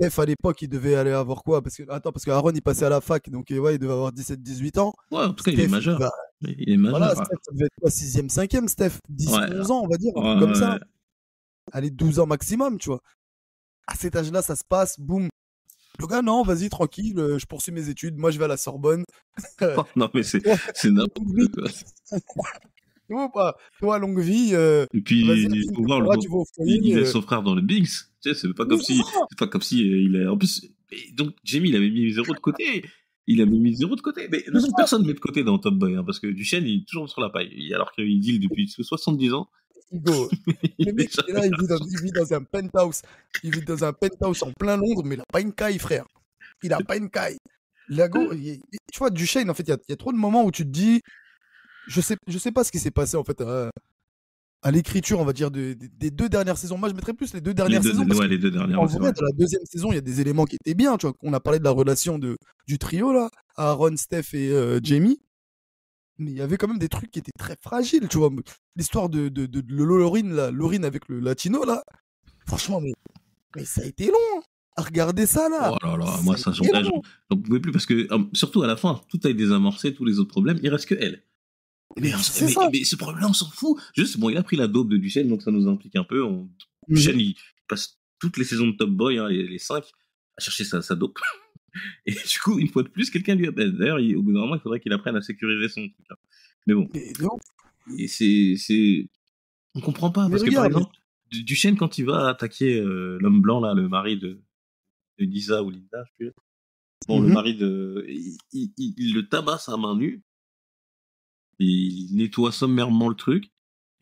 Steph, à l'époque, il devait aller avoir quoi? Parce que Aaron, il passait à la fac, donc ouais, il devait avoir 17-18 ans. Ouais, en tout cas, Steph, il est majeur. Il est majeur. Voilà, Ouais. Steph, ça devait être quoi, 6e, 5e, Steph? 10-11 ans, on va dire, un truc Ouais, comme ça. Allez, 12 ans maximum, tu vois. À cet âge-là, ça se passe, boum. Le gars, non, vas-y, tranquille, je poursuis mes études, moi je vais à la Sorbonne. Oh, non, mais c'est n'importe quoi. Tu vois pas? Toi, longue vie. Et puis, Vas-y, faut voir, tu vas au foyer. il laisse son frère dans le Biggs. Tu sais, c'est pas comme si il est. En plus, donc, Jamie, il avait mis 0 de côté. Il a mis 0 de côté. Mais de toute façon, personne ne met de côté dans Top Boy, hein, parce que Duchesne, il est toujours sur la paille. Alors qu'il deal depuis 70 ans. Hugo. Le mec, il est là, il vit dans un penthouse. Il vit dans un penthouse en plein Londres, mais il a pas une caille, frère. Il a pas une caille. Lago, tu vois, Duchesne, en fait, il y a trop de moments où tu te dis, je sais pas ce qui s'est passé, en fait, à l'écriture, on va dire, des 2 dernières saisons. Moi, je mettrais plus les 2 dernières saisons. Parce les 2 dernières. en vrai, dans la 2e saison, il y a des éléments qui étaient bien. Tu vois, on a parlé de la relation du trio, là, Aaron, Steph et Jamie. Mais il y avait quand même des trucs qui étaient très fragiles, tu vois. L'histoire de Laurine avec le latino, là. Franchement, mais ça a été long, hein, à regarder ça, là. Oh là là, moi, ça, j'en pouvais plus parce que, surtout à la fin, tout a été désamorcé, tous les autres problèmes, il reste que elle. Mais ce problème-là, on s'en fout. Juste, bon, il a pris la dope de Duchesne, donc ça nous implique un peu. Duchesne, il passe toutes les saisons de Top Boy, hein, les 5, à chercher sa dope. Et du coup, une fois de plus, quelqu'un lui appelle. D'ailleurs, au bout d'un moment, il faudrait qu'il apprenne à sécuriser son truc. Hein. Mais bon. Et on comprend pas. Parce que, par exemple, Duchesne, quand il va attaquer l'homme blanc, là, le mari de Lisa ou Linda, je sais plus. Bon, le mari de. Il le tabasse à main nue. Il nettoie sommairement le truc.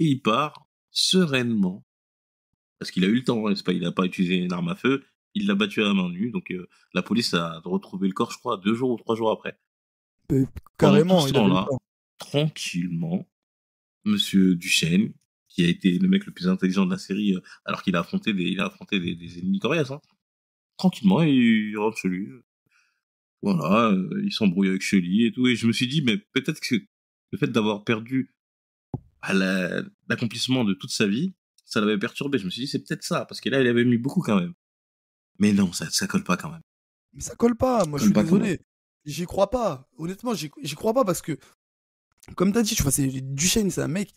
Et il part sereinement. Parce qu'il a eu le temps. Hein, il n'a pas utilisé une arme à feu. Il l'a battu à la main nue. Donc, la police a retrouvé le corps, je crois, 2 jours ou 3 jours après. Carrément. Pendant tout ce temps-là, tranquillement, Monsieur Duchesne, qui a été le mec le plus intelligent de la série, alors qu'il a affronté des ennemis coriaces, hein, tranquillement, il rentre chez lui. Voilà, il s'embrouille avec Shelly et tout. Et je me suis dit, mais peut-être que le fait d'avoir perdu l'accomplissement de toute sa vie, ça l'avait perturbé. Je me suis dit, c'est peut-être ça, parce que là, il avait mis beaucoup quand même. Mais non, ça colle pas quand même. Mais ça colle pas, moi je suis désolé. J'y crois pas. Honnêtement, j'y crois pas parce que, comme t'as dit, tu vois, Duchesne, c'est un mec.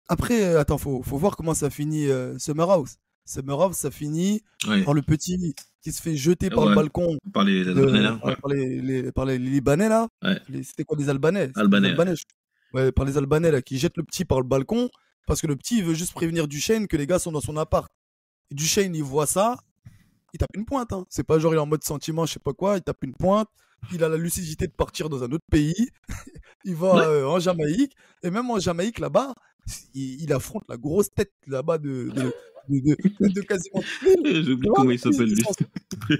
Après, attends, faut voir comment ça finit Summer House. Summer House, ça finit par le petit qui se fait jeter par le balcon. Par les Albanais là. Par les Libanais là. Ouais. C'était quoi, les Albanais? Albanais. Ouais, par les Albanais là, qui jettent le petit par le balcon parce que le petit il veut juste prévenir Duchesne que les gars sont dans son appart. Et Duchesne, il voit ça, il tape une pointe. Hein. C'est pas genre il est en mode sentiment, je sais pas quoi, il tape une pointe. Il a la lucidité de partir dans un autre pays. Il va en Jamaïque. Et même en Jamaïque, là-bas, il affronte la grosse tête là-bas de quasiment. J'ai oublié comment il s'appelle lui.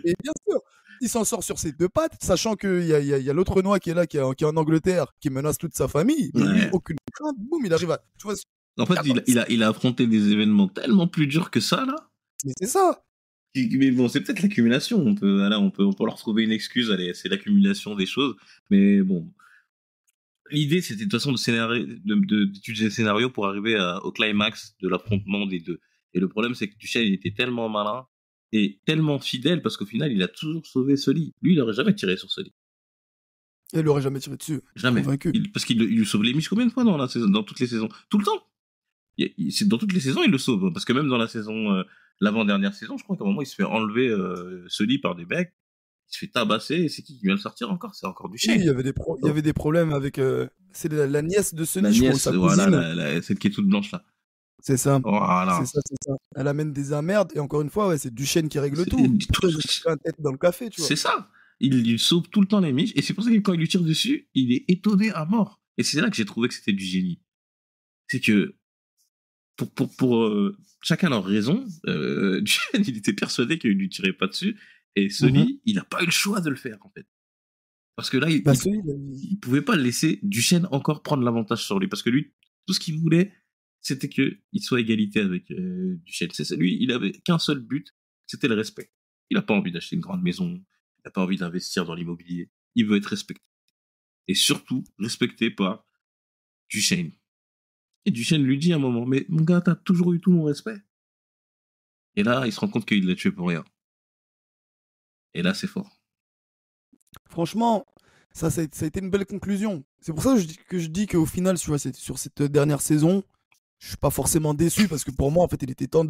Et bien sûr, il s'en sort sur ses deux pattes, sachant qu'il y a l'autre noix qui est là, qui est en Angleterre, qui menace toute sa famille. Mais lui, aucune crainte. Boum, il arrive à. Tu vois, en fait, il a affronté des événements tellement plus durs que ça, là. Mais c'est ça. Mais bon, c'est peut-être l'accumulation. On peut leur trouver une excuse. Allez, c'est l'accumulation des choses. Mais bon, l'idée, c'était de toute façon d'étudier le scénario pour arriver au climax de l'affrontement des deux. Et le problème, c'est que Duchesne, il était tellement malin et tellement fidèle parce qu'au final, il a toujours sauvé Sully. Lui, il aurait jamais tiré sur Sully. Il aurait jamais tiré dessus. Jamais. Parce qu'il lui sauve les miches combien de fois dans toutes les saisons? Tout le temps. Dans toutes les saisons, il le sauve. Parce que même dans la saison, l'avant-dernière saison, je crois qu'à un moment, il se fait enlever Sully par des mecs. Il se fait tabasser. Et c'est qui vient le sortir encore? C'est encore Duchesne. Oui, il y avait des problèmes avec. C'est la nièce de Sully, je crois. Sa voilà, celle qui est toute blanche là. C'est ça. Voilà. C'est ça. Elle amène des emmerdes. Et encore une fois, c'est Duchesne qui règle tout. Il un tête dans le café, tu vois. C'est ça. Il sauve tout le temps les miches. Et c'est pour ça que quand il lui tire dessus, il est étonné à mort. Et c'est là que j'ai trouvé que c'était du génie. C'est que pour chacun leur raison, Duchesne, il était persuadé qu'il lui tirait pas dessus. Et Sully, il n'a pas eu le choix de le faire, en fait. Parce que là, il pouvait pas laisser Duchesne encore prendre l'avantage sur lui. Parce que lui, tout ce qu'il voulait, c'était qu'il soit égalité avec Duchesne. C'est lui, il avait qu'un seul but, c'était le respect. Il n'a pas envie d'acheter une grande maison, il n'a pas envie d'investir dans l'immobilier. Il veut être respecté. Et surtout, respecté par Duchesne. Et Duchesne lui dit à un moment, mais mon gars, t'as toujours eu tout mon respect. Et là, il se rend compte qu'il l'a tué pour rien. Et là, c'est fort. Franchement, ça a été une belle conclusion. C'est pour ça que je dis qu'au final, tu vois, sur cette dernière saison, je suis pas forcément déçu parce que pour moi, en fait, il était temps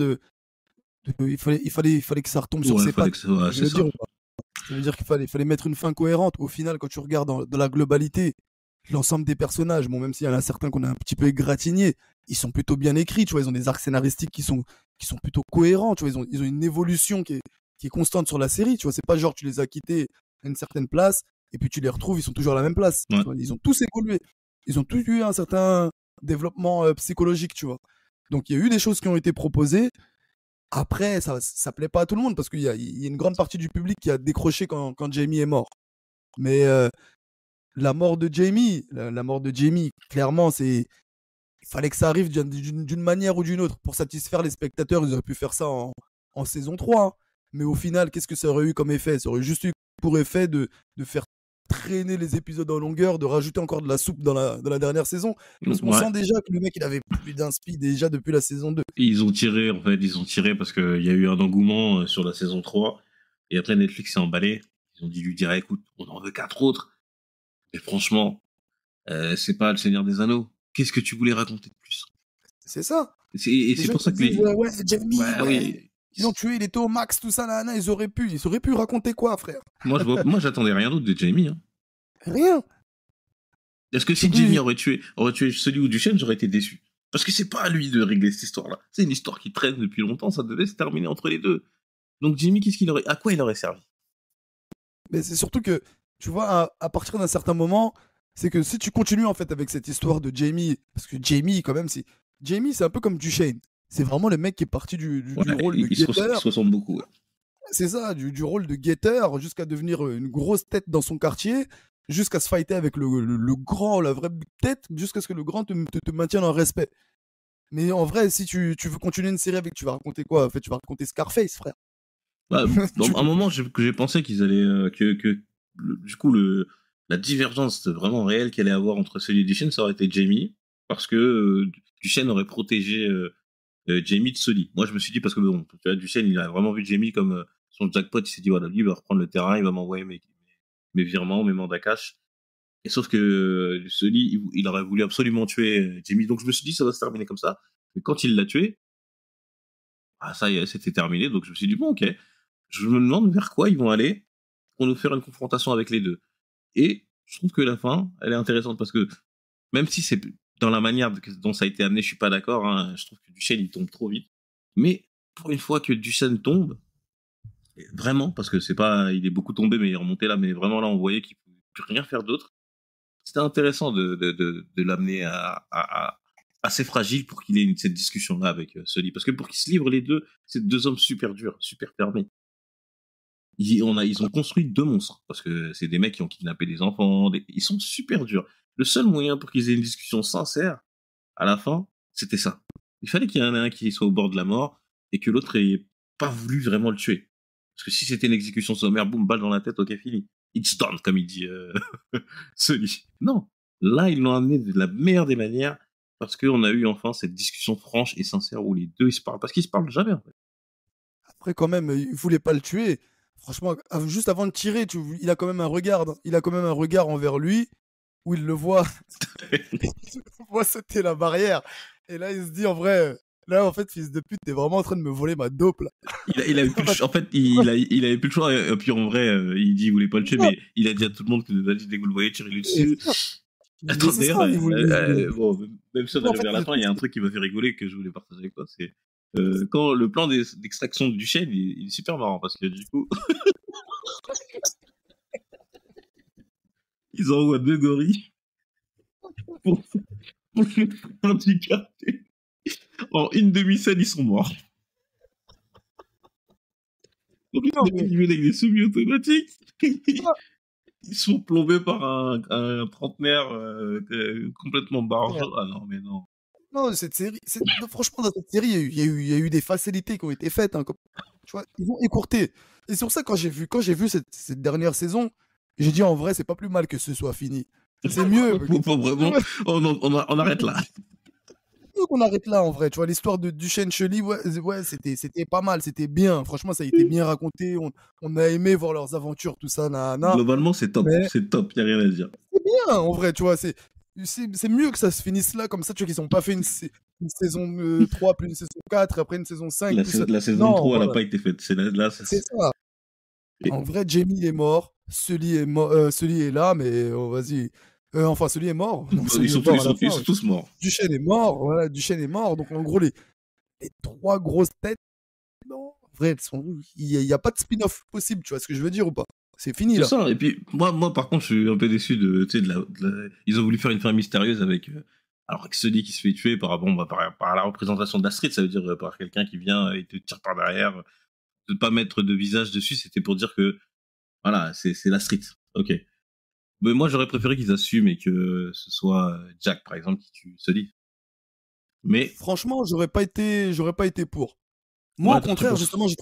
il fallait que ça retombe sur ses pattes. Ça veut dire qu'il fallait mettre une fin cohérente. Au final, quand tu regardes dans la globalité, l'ensemble des personnages, bon, même s'il y en a certains qu'on a un petit peu égratignés, ils sont plutôt bien écrits, tu vois, ils ont des arcs scénaristiques qui sont plutôt cohérents, tu vois, ils ont une évolution qui est constante sur la série, tu vois, c'est pas genre tu les as quittés à une certaine place et puis tu les retrouves, ils sont toujours à la même place. Ouais. Ils ont tous évolué, ils ont tous eu un certain développement psychologique, tu vois. Donc il y a eu des choses qui ont été proposées. Après, ça plaît pas à tout le monde parce qu'il y a une grande partie du public qui a décroché quand Jamie est mort. Mais la mort de Jamie, clairement, il fallait que ça arrive d'une manière ou d'une autre. Pour satisfaire les spectateurs, ils auraient pu faire ça en saison 3. Hein. Mais au final, qu'est-ce que ça aurait eu comme effet? Ça aurait juste eu pour effet de faire traîner les épisodes en longueur, de rajouter encore de la soupe dans la dernière saison. Parce qu'on sent déjà que le mec, il avait plus d'inspi déjà depuis la saison 2. Et ils ont tiré parce qu'il y a eu un engouement sur la saison 3. Et après, Netflix s'est emballé. Ils ont dit lui dire, écoute, on en veut 4 autres. Et franchement, c'est pas le Seigneur des Anneaux. Qu'est-ce que tu voulais raconter de plus? C'est ça. C'est pour ça que Jamie, oui. Ils l'ont tué, il était au max, tout ça, là, ils auraient pu raconter quoi, frère? Moi, j'attendais rien d'autre de Jamie. Hein. Rien. Est-ce que si Jamie aurait tué celui ou Duchesne, j'aurais été déçu? Parce que c'est pas à lui de régler cette histoire-là. C'est une histoire qui traîne depuis longtemps, ça devait se terminer entre les deux. Donc Jamie, à quoi il aurait servi? Mais c'est surtout que, tu vois, à partir d'un certain moment, c'est que si tu continues en fait avec cette histoire de Jamie, parce que Jamie, quand même, c'est un peu comme Duchesne. C'est vraiment le mec qui est parti du rôle de guetteur. Il se ressemble beaucoup. Ouais. C'est ça, du rôle de guetteur jusqu'à devenir une grosse tête dans son quartier, jusqu'à se fighter avec le grand, la vraie tête, jusqu'à ce que le grand te maintienne en respect. Mais en vrai, si tu veux continuer une série avec, tu vas raconter quoi? En fait, tu vas raconter Scarface, frère. Bah, à un moment, j'ai pensé qu'ils allaient du coup la divergence vraiment réelle qu'il allait avoir entre celui et Duchesne, ça aurait été Jamie, parce que Duchesne aurait protégé Jamie de Sully. Moi, je me suis dit, parce que bon, tu vois, Duchesne, il a vraiment vu Jamie comme son jackpot. Il s'est dit, voilà, lui, il va reprendre le terrain, il va m'envoyer mes virements, mes mandats cash. Et sauf que Sully, il aurait voulu absolument tuer Jamie. Donc, je me suis dit, ça va se terminer comme ça. Et quand il l'a tué, ah, ça y est, c'était terminé. Donc, je me suis dit, bon, ok. Je me demande vers quoi ils vont aller pour nous faire une confrontation avec les deux. Et je trouve que la fin, elle est intéressante parce que même si c'est dans la manière dont ça a été amené, je suis pas d'accord. Hein, je trouve que Duchesne, il tombe trop vite. Mais pour une fois que Duchesne tombe, vraiment, parce que c'est pas, il est beaucoup tombé, mais il est remonté là, mais vraiment là, on voyait qu'il pouvait plus rien faire d'autre. C'était intéressant de l'amener assez fragile pour qu'il ait cette discussion-là avec Sully. Parce que pour qu'ils se livrent les deux, c'est deux hommes super durs, super fermés. Ils ont construit deux monstres, parce que c'est des mecs qui ont kidnappé des enfants, ils sont super durs. Le seul moyen pour qu'ils aient une discussion sincère, à la fin, c'était ça. Il fallait qu'il y en ait un qui soit au bord de la mort, et que l'autre ait pas voulu vraiment le tuer. Parce que si c'était une exécution sommaire, boum, balle dans la tête, ok, fini. It's done, comme il dit Sully. Non, là, ils l'ont amené de la meilleure des manières, parce qu'on a eu enfin cette discussion franche et sincère où les deux, ils se parlent. Parce qu'ils se parlent jamais, en fait. Après, quand même, il voulait pas le tuer. Franchement, juste avant de tirer, il a quand même un regard. Il a quand même un regard envers lui où il le voit. Il le voit sauter la barrière. Et là, il se dit, en vrai, là, en fait, fils de pute, t'es vraiment en train de me voler ma dope, là. Il avait plus en fait, il avait plus le choix. Et puis en vrai, il dit qu'il voulait pas le tuer, mais il a dit à tout le monde que vas-y, dès que vous le voyez, tirez-lui dessus. Attendez, bon, même si on arrive vers la fin, il y a un truc qui m'a fait rigoler que je voulais partager avec toi. C'est quand le plan d'extraction du chêne, il est super marrant parce que du coup, ils envoient deux gorilles pour le handicapé. En une demi-scène, ils sont morts. Donc ils viennent avec des semi-automatiques. Ils sont plombés par un trentenaire complètement barjot. Ah non, mais non. Non, cette série, franchement, dans cette série, il y a eu des facilités qui ont été faites. Hein, tu vois, ils ont écourté. Et c'est pour ça, quand j'ai vu cette dernière saison, j'ai dit, en vrai, c'est pas plus mal que ce soit fini. C'est mieux. Faut vraiment, on arrête là. On arrête là, en vrai. Tu vois, l'histoire de Duchesne Sully, ouais, c'était pas mal, c'était bien. Franchement, ça a été bien raconté. On a aimé voir leurs aventures, tout ça. Globalement, c'est top. Mais... c'est top, y a rien à dire. C'est bien, en vrai, tu vois. C'est mieux que ça se finisse là, comme ça, tu vois, qu'ils n'ont pas fait une saison 3, puis une saison 4, après une saison 5. La saison 3, elle n'a pas été faite. C'est ça. Et... En vrai, Jamie, il est mort. Sully est là, mais vas-y. Enfin, Sully est mort. Donc, ils sont tous morts. Duchesne est mort. Voilà, Duchesne est mort. Donc, en gros, les trois grosses têtes, non, en vrai, il n'y a pas de spin-off possible. Tu vois ce que je veux dire ou pas? C'est fini, là. C'est ça. Et puis, moi, par contre, je suis un peu déçu ils ont voulu faire une fin mystérieuse avec Sully qui se fait tuer par la représentation d'Astrid. Ça veut dire par quelqu'un qui vient et te tire par derrière. De pas mettre de visage dessus, c'était pour dire que, voilà, c'est l'Astrid. Ok. Mais moi, j'aurais préféré qu'ils assument et que ce soit Jack, par exemple, qui tue Sully. Mais franchement, j'aurais pas été pour. Moi, au contraire, justement, j'ai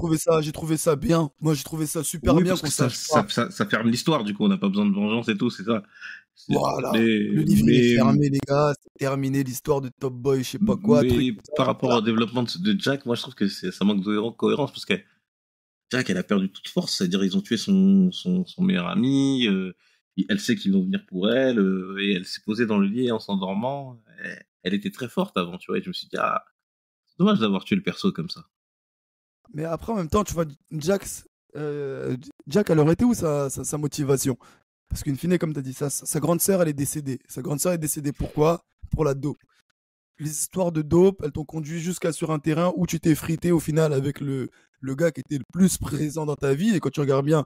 trouvé ça bien. Moi, j'ai trouvé ça super bien. Parce que ça ferme l'histoire, du coup, on n'a pas besoin de vengeance et tout, c'est ça. Voilà. Le livre est fermé, les gars. C'est terminé l'histoire de Top Boy, je sais pas quoi. Mais par rapport au développement de Jack, moi, je trouve que ça manque de cohérence parce que Jack, elle a perdu toute force. C'est-à-dire, ils ont tué son meilleur ami. Elle sait qu'ils vont venir pour elle, et elle s'est posée dans le lit en s'endormant. Elle était très forte avant, tu vois, et je me suis dit, c'est dommage d'avoir tué le perso comme ça. Mais après, en même temps, tu vois, Jack, elle aurait été où sa motivation? Parce qu'une fine, comme tu as dit, sa grande sœur, elle est décédée. Sa grande sœur est décédée, pourquoi? Pour la dope. Les histoires de dope, elles t'ont conduit jusqu'à sur un terrain où tu t'es frité au final avec le gars qui était le plus présent dans ta vie. Et quand tu regardes bien,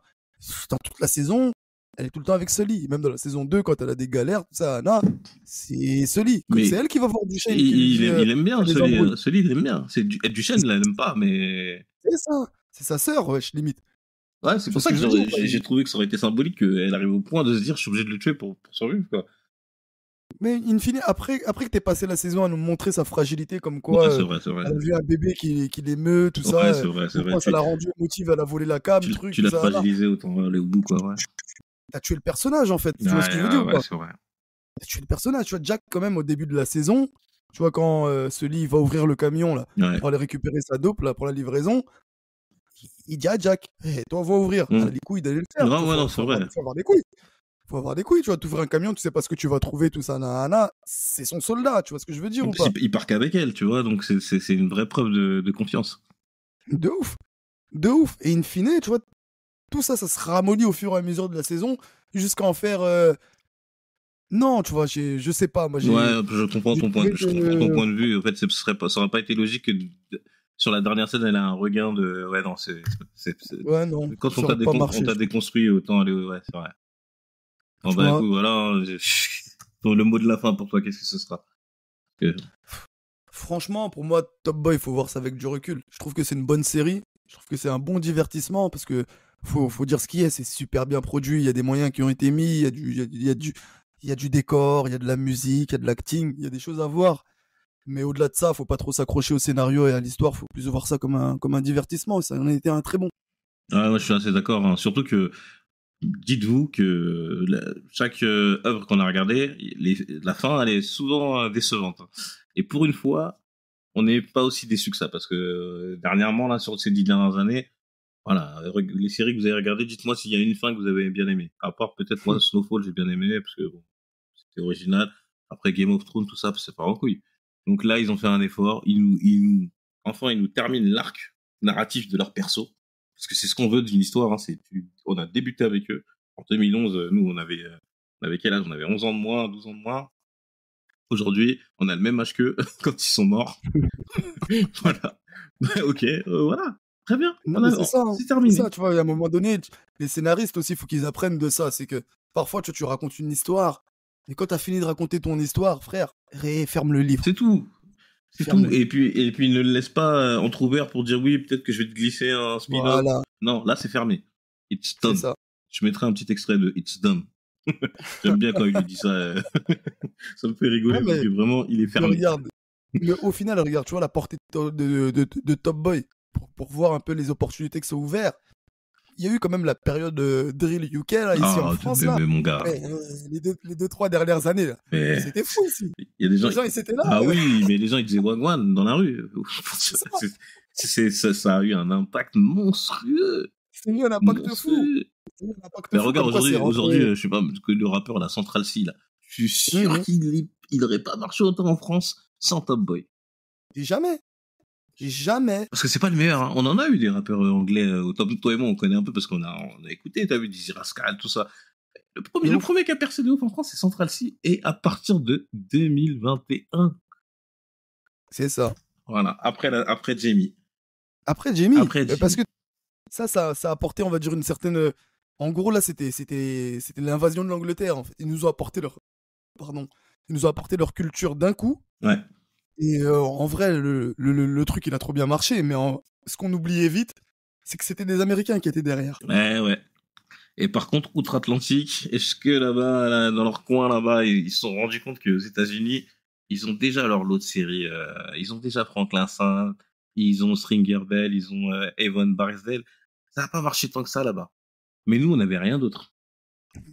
dans toute la saison, elle est tout le temps avec Sully. Même dans la saison 2, quand elle a des galères, tout ça, Anna, c'est Sully. C'est elle qui va voir Duchesne. Il aime bien, Sully, il aime bien. Duchesne, il l'aime pas, mais... C'est ça. C'est sa sœur, wesh, limite. Ouais, c'est pour ça que j'ai trouvé que ça aurait été symbolique qu'elle arrive au point de se dire je suis obligé de le tuer pour survivre, quoi. Mais in fine, après que t'aies passé la saison à nous montrer sa fragilité, comme quoi c'est vrai. Elle a vu un bébé qui l'émeut, tout ça. Ouais, c'est vrai. Ça l'a rendu émotive, elle a volé la cam, tu l'as fragilisé, autant aller au bout, quoi, ouais. T'as tué le personnage, en fait. Tu vois ce que je veux dire ou pas? C'est vrai. T'as tué le personnage. Tu vois, Jack, quand même, au début de la saison, Tu vois, quand Sully va ouvrir le camion là, Ouais. pour aller récupérer sa dope là, pour la livraison, il dit à Jack, toi, va ouvrir. Mm. Ah, les couilles d'aller le faire. Non, tu vois, ouais, non, c'est vrai. faut avoir des couilles. Faut avoir des couilles, tu vois. T'ouvres un camion, tu sais pas ce que tu vas trouver, tout ça, nana. C'est son soldat, tu vois ce que je veux dire En ou plus, pas? il part qu'avec elle, tu vois, donc c'est une vraie preuve de confiance. De ouf. De ouf. Et in fine, tu vois, tout ça, ça se ramollit au fur et à mesure de la saison, jusqu'à en faire. Non, tu vois, je sais pas. Moi, Ouais, je comprends j'ai ton point, trouvé je comprends ton que. point de vue. En fait, ça aurait pas été logique que sur la dernière scène, elle a un regain de. Ouais, non, Ouais, non, quand ça aurait pas on marché. t'a déconstruit, autant aller. Ouais, c'est vrai. Bon, Tu bah, vois, écoute, voilà. Le mot de la fin pour toi, qu'est-ce que ce sera? Que- franchement, pour moi, Top Boy, il faut voir ça avec du recul. Je trouve que c'est une bonne série. Je trouve que c'est un bon divertissement parce que faut dire ce qui est. C'est super bien produit. Il y a des moyens qui ont été mis. Il y a du décor, il y a de la musique, il y a de l'acting. Il y a des choses à voir. Mais au-delà de ça, faut pas trop s'accrocher au scénario et à l'histoire. Faut plus voir ça comme un divertissement. Ça en a été un très bon. Ah, ouais, je suis assez d'accord, hein. Surtout que dites-vous que chaque œuvre qu'on a regardée, la fin, elle est souvent décevante, hein. Et pour une fois, on n'est pas aussi déçu que ça, parce que dernièrement, là, sur ces 10 dernières années, voilà, les séries que vous avez regardées, dites-moi s'il y a une fin que vous avez bien aimée. À part peut-être moi, Snowfall, j'ai bien aimé, parce que bon, c'était original. Après Game of Thrones, tout ça, c'est pas en couille. Donc là, ils ont fait un effort. Enfin, ils nous terminent l'arc narratif de leur perso. Parce que c'est ce qu'on veut d'une histoire, hein. On a débuté avec eux. En 2011, nous, on avait quel âge? On avait 11 ans de moins, 12 ans de moins. Aujourd'hui, on a le même âge qu'eux quand ils sont morts. Voilà. Ok, voilà. Très bien. Non, mais c'est ça, hein. C'est C'est terminé. ça, tu vois. À un moment donné, les scénaristes aussi, il faut qu'ils apprennent de ça. C'est que parfois, tu racontes une histoire. Et quand tu as fini de raconter ton histoire, frère, ferme le livre. C'est tout. C'est Ferme tout. le livre. Et puis, ne le laisse pas entrouvert pour dire oui, peut-être que je vais te glisser un spin-off. Voilà, Non, là, c'est fermé. It's c'est done. ça. Je mettrai un petit extrait de It's done. J'aime bien quand il lui dit ça. Ça me fait rigoler Ouais, parce mais que vraiment, il est mais fermé. regarde. Mais au final, regarde, tu vois la portée de Top Boy pour voir un peu les opportunités qui sont ouvertes. Il y a eu quand même la période Drill UK là, ici en Ah, France là. mais mon gars. Ouais, les deux, trois dernières années là. Mais C'était fou ici. il y a des gens. Les gens, ils étaient là. Ah oui, mais les gens, ils disaient Wagwan dans la rue. Ça a eu un impact monstrueux. C'est eu un impact fou. Monstrueux. C'est eu un impact Mais fou. regarde, Comme quoi, c'est aujourd'hui, rentré. je sais pas, que le rappeur, la Central C, là, je suis sûr Mhm. qu'il aurait pas marché autant en France sans Top Boy. J'ai jamais. J'ai jamais. Parce que c'est pas le meilleur, hein. On en a eu des rappeurs anglais au top. Toi et moi, on connaît un peu parce on a écouté, t'as vu, Dizzy Rascal, tout ça. Le premier qui a percé de ouf en France, c'est Central C, et à partir de 2021. C'est ça. Voilà, après Jamie. Après Jamie. Après Jamie. Parce que ça a apporté, on va dire, une certaine. En gros, là, c'était l'invasion de l'Angleterre. En fait. Ils nous ont apporté leur culture d'un coup. Ouais. Et en vrai, le truc, il a trop bien marché. Mais ce qu'on oubliait vite, c'est que c'était des Américains qui étaient derrière. Ouais. Et par contre, outre-Atlantique, est-ce que là-bas, là, dans leur coin là-bas, ils se sont rendus compte qu'aux États-Unis, ils ont déjà leur lot de séries. Ils ont déjà Franklin Saint, ils ont Stringer Bell, ils ont Evan Barksdale. Ça n'a pas marché tant que ça là-bas. Mais nous, on n'avait rien d'autre.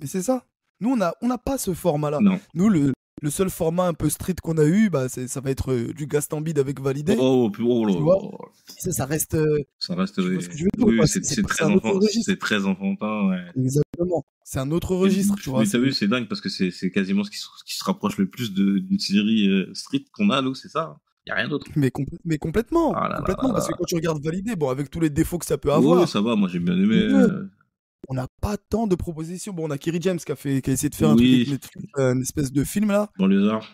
Mais c'est ça. Nous, on n'a pas ce format-là. Non. Nous, le seul format un peu street qu'on a eu, bah, ça va être du Gaston Bide avec Validé. Oh là Tu vois, là. ça reste. Ça reste. Tu vois ce que je veux dire ou Oui, pas c'est C'est très un autre enfant, registre. c'est très enfantin, ouais. Exactement. C'est un autre registre, tu vois. Mais t'as vu, c'est dingue parce que c'est quasiment ce qui se rapproche le plus d'une série street qu'on a, nous, c'est ça. Y a rien d'autre. Mais complètement. Ah là là Complètement. là Parce que là. quand tu regardes Validé, bon, avec tous les défauts que ça peut Ouais, avoir, ça va, moi j'ai bien aimé. on n'a pas tant de propositions. Bon, on a Kerry James qui a essayé de faire un truc Oui, avec Netflix, une espèce de film là. dans les arts.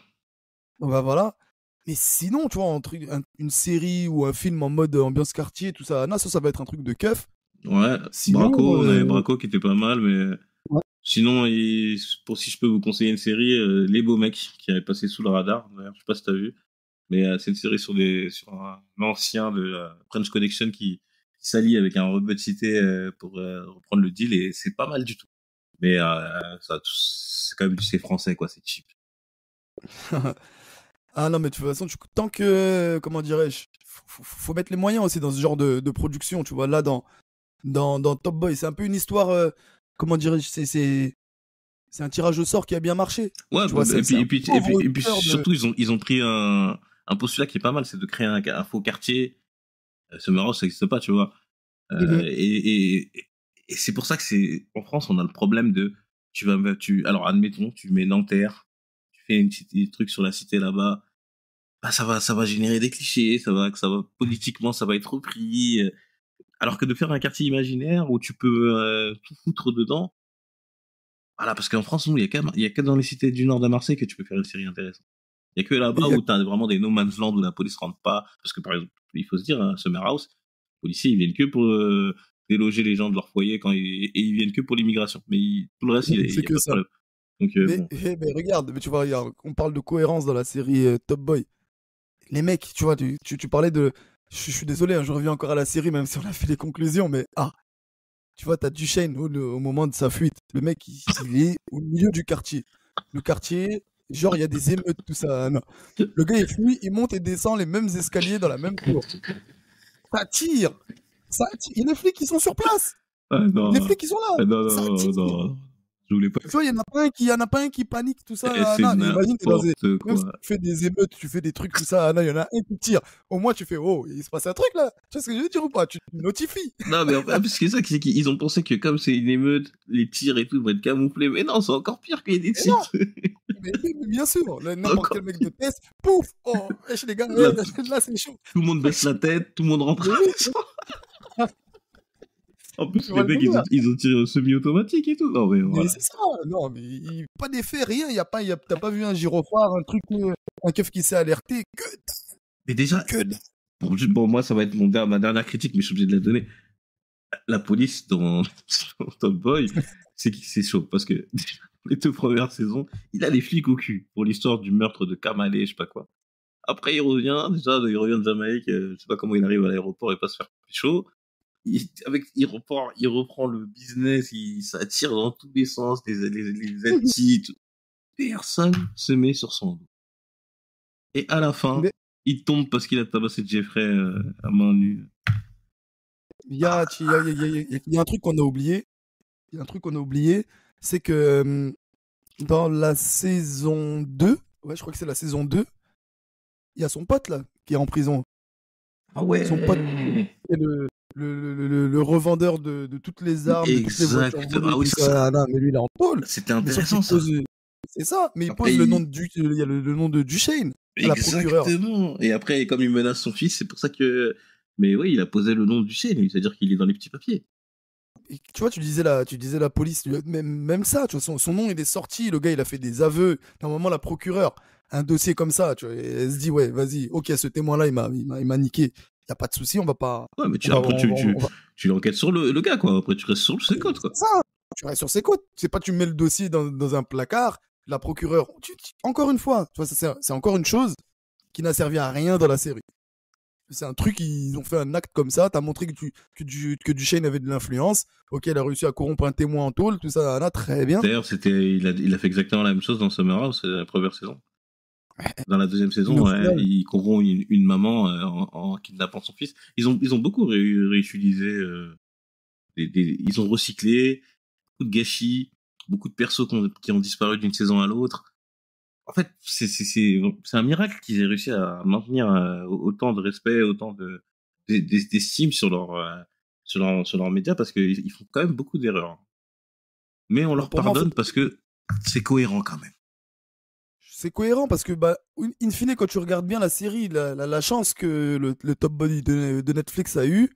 Bah voilà. Mais sinon, tu vois, une série ou un film en mode ambiance quartier, tout ça, non, ça va être un truc de keuf. Ouais, Sinon, Braco, on avait Braco qui était pas mal, mais ouais. sinon, si je peux vous conseiller une série, Les Beaux Mecs, qui avait passé sous le radar, d'ailleurs, je sais pas si t'as vu, mais c'est une série sur un ancien de la French Connection qui s'allie avec un rebut de cité pour reprendre le deal, et c'est pas mal du tout. Mais c'est quand même c'est français, quoi, c'est cheap. Ah non, mais de toute façon, tant que, comment dirais-je, faut mettre les moyens aussi dans ce genre de production, tu vois. Là, dans Top Boy, c'est un peu une histoire, comment dirais-je, c'est un tirage au sort qui a bien marché. Ouais, Tu vois, c'est un et puis pauvre cœur de... surtout, ils ont pris un postulat qui est pas mal, c'est de créer un faux quartier. Summer House, ça n'existe pas, tu vois. Mhm. Et c'est pour ça que en France, on a le problème de, alors admettons, tu mets Nanterre, tu fais des trucs sur la cité là-bas, bah, ça va générer des clichés, politiquement, ça va être repris. Alors que de faire un quartier imaginaire où tu peux tout foutre dedans, voilà, parce qu'en France, nous, il y a que dans les cités du nord de Marseille que tu peux faire une série intéressante. Il y a que Et là-bas où t'as vraiment des no man's land où la police rentre pas, parce que par exemple, il faut se dire, hein, Summer House, les policiers, ils viennent que pour déloger les gens de leur foyer et ils viennent que pour l'immigration. Mais tout le reste, il c'est y a que pas de ça. problème. Donc bon. Mais regarde, mais tu vois, regarde, on parle de cohérence dans la série Top Boy. Les mecs, tu vois, tu parlais de... Je suis désolé, hein, je reviens encore à la série, même si on a fait les conclusions, mais tu vois, t'as Duchesne au moment de sa fuite. Le mec, il est au milieu du quartier. Le quartier, genre, il y a des émeutes, tout ça. Non. Le gars, il fuit, il monte et descend les mêmes escaliers dans la même cour. Ça tire. Ça tire. Et les flics, ils sont sur place. Ah, Les non, flics, ils sont là. non, Ça non, tire. non, je voulais pas. Tu vois, il y en a pas un qui panique, tout ça. C'est Non, imagine, n'importe même si quoi. tu fais des émeutes, tu fais des trucs, tout ça. Non, il y en a un qui tire. Au moins, tu fais, oh, il se passe un truc là. Tu vois ce que je veux dire ou pas? Tu notifies. Non, mais en fait, parce que c'est qu'ils ont pensé que comme c'est une émeute, les tirs et tout vont être camouflés. Mais non, c'est encore pire qu'il y ait des Et non, tirs. mais bien sûr, n'importe Encore quel mec de test, pouf, oh, wesh les gars, là, là c'est chaud. tout le monde baisse la tête, tout le monde rentre Mais à la oui, maison. En plus, tu les vois le mecs, délire. ils ont tiré au semi-automatique et tout. Non, mais Mais voilà. c'est ça, non, mais pas d'effet, rien, t'as pas vu un gyrophare, un truc, un keuf qui s'est alerté, Mais déjà, que dalle. bon, moi, ça va être ma dernière critique, mais je suis obligé de la donner. La police dans Top Boy, c'est chaud parce que les 2 premières saisons, il a les flics au cul pour l'histoire du meurtre de Kamalé, je sais pas quoi. Après, il revient de Jamaïque, je sais pas comment il arrive à l'aéroport et pas se faire chaud. Il reprend le business, ça tire dans tous les sens, les ZT, tout. Personne se met sur son dos. Et à la fin, Mais il tombe parce qu'il a tabassé Jeffrey à main nue. il y a un truc qu'on a oublié, c'est que dans la saison 2, ouais, je crois que c'est la saison 2, il y a son pote là, qui est en prison. Ah ouais. Son pote, est le revendeur de toutes les armes, de toutes les voitures Exact. volées, Ah oui, tout c'est ça. ça. Ah non, mais lui, il est en tôle. C'était Mais sauf intéressant qu'il ça. pose. C'est ça, mais il Après, pose le nom il y a le nom de Duchesne à la procureure. exactement. Et après, comme il menace son fils, c'est pour ça que. Mais oui, il a posé le nom du chêne, c'est-à-dire qu'il est dans les petits papiers. Et tu vois, tu disais la police, même ça, tu vois, son nom il est sorti, le gars il a fait des aveux. Normalement, la procureure, un dossier comme ça, tu vois, elle se dit, ouais, vas-y, ok, ce témoin-là, il m'a niqué. Y a pas de souci, on va pas. Ouais, mais On après, va- on va- tu enquêtes sur le gars, quoi. Après, tu restes sur ses côtes, quoi. C'est ça, tu restes sur ses côtes. C'est pas tu mets le dossier dans un placard, la procureure. Encore une fois, tu vois, c'est encore une chose qui n'a servi à rien dans la série. C'est un truc, ils ont fait un acte comme ça, t'as montré que Duchesne avait de l'influence, ok, il a réussi à corrompre un témoin en tôle, tout ça, là, très bien. D'ailleurs, il a fait exactement la même chose dans Summer House, la première saison. Dans la deuxième Mais au saison, final, il corrompt une maman en kidnappant son fils. Ils ont beaucoup réutilisé, ils ont recyclé, beaucoup de gâchis, beaucoup de persos qui ont disparu d'une saison à l'autre. En fait, c'est un miracle qu'ils aient réussi à maintenir autant de respect, autant d'estime sur leurs médias parce qu'ils font quand même beaucoup d'erreurs. Mais on leur pour moi, en fait, pardonne parce que c'est cohérent quand même. c'est cohérent parce que, bah, in fine, quand tu regardes bien la série, la chance que le Top Body de Netflix a eu,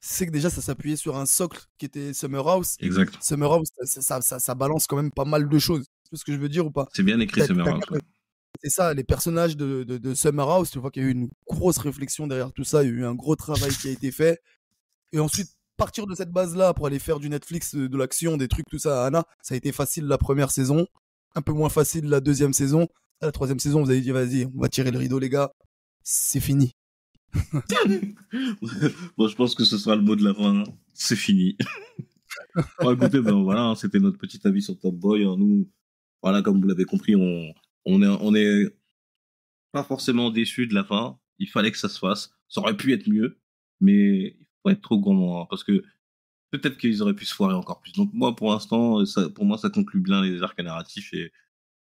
c'est que déjà ça s'appuyait sur un socle qui était Summer House. Exact. Summer House, ça balance quand même pas mal de choses. Tu vois ce que je veux dire ou pas? C'est bien écrit Summer House. Ouais. C'est ça, les personnages de Summer House, tu vois qu'il y a eu une grosse réflexion derrière tout ça, il y a eu un gros travail qui a été fait. Et ensuite, partir de cette base-là pour aller faire du Netflix, de l'action, des trucs, tout ça à Anna, ça a été facile la première saison, un peu moins facile la deuxième saison. À la troisième saison, vous avez dit, vas-y, on va tirer le rideau, les gars. C'est fini. Bon, je pense que ce sera le mot de la fin. Hein. C'est fini. Bon, écoutez, ben voilà, hein, c'était notre petit avis sur Top Boy. Hein. Nous, voilà, comme vous l'avez compris, on est pas forcément déçus de la fin. Il fallait que ça se fasse. Ça aurait pu être mieux, mais il faut pas être trop gourmand, hein, parce que peut-être qu'ils auraient pu se foirer encore plus. Donc moi, pour l'instant, pour moi, ça conclut bien les arcs narratifs et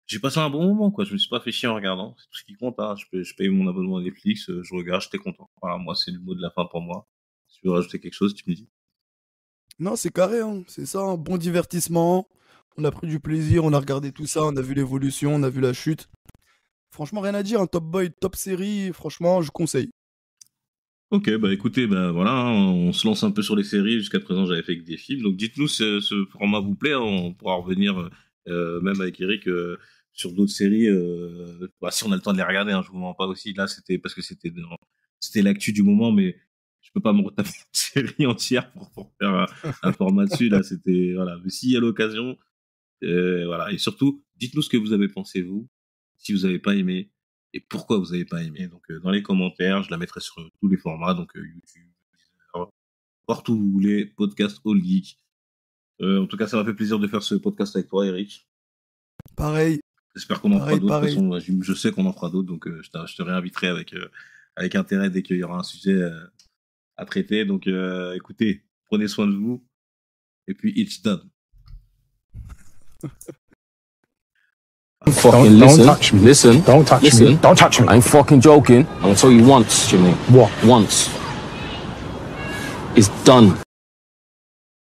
j'ai passé un bon moment, quoi. Je me suis pas fait chier en regardant. C'est tout ce qui compte, hein. Je paye mon abonnement à Netflix, je regarde, j'étais content. Voilà, moi, c'est le mot de la fin pour moi. Si tu veux rajouter quelque chose, tu me dis. Non, c'est carré, hein. C'est ça, un bon divertissement. On a pris du plaisir, on a regardé tout ça, on a vu l'évolution, on a vu la chute. Franchement, rien à dire, un Top Boy, top série, franchement, je conseille. Ok, bah écoutez, bah voilà, hein, on se lance un peu sur les séries. Jusqu'à présent, j'avais fait que des films. Donc dites-nous si ce format vous plaît, hein. On pourra revenir, même avec Eric, sur d'autres séries. Bah, si on a le temps de les regarder, hein, je vous mens pas aussi. Là, c'était parce que c'était l'actu du moment, mais je peux pas me retaper une série entière pour faire un format dessus. Là, c'était voilà. Mais s'il y a l'occasion, voilà. Et surtout, dites-nous ce que vous avez pensé vous, si vous avez pas aimé et pourquoi vous avez pas aimé. Donc dans les commentaires, je la mettrai sur tous les formats, donc YouTube, Deezer, partout où vous voulez, podcast All Geek. En tout cas, ça m'a fait plaisir de faire ce podcast avec toi, Eric. Pareil, J'espère qu'on en fera d'autres. De toute pareil. façon, je sais qu'on en fera d'autres, donc je te réinviterai avec intérêt dès qu'il y aura un sujet à traiter. Donc écoutez, prenez soin de vous et puis it's done. Fucking Don't touch me. listen. Don't touch listen. me. Don't touch me. I'm fucking joking. I'm gonna tell you once, Jimmy. What? Once. It's done.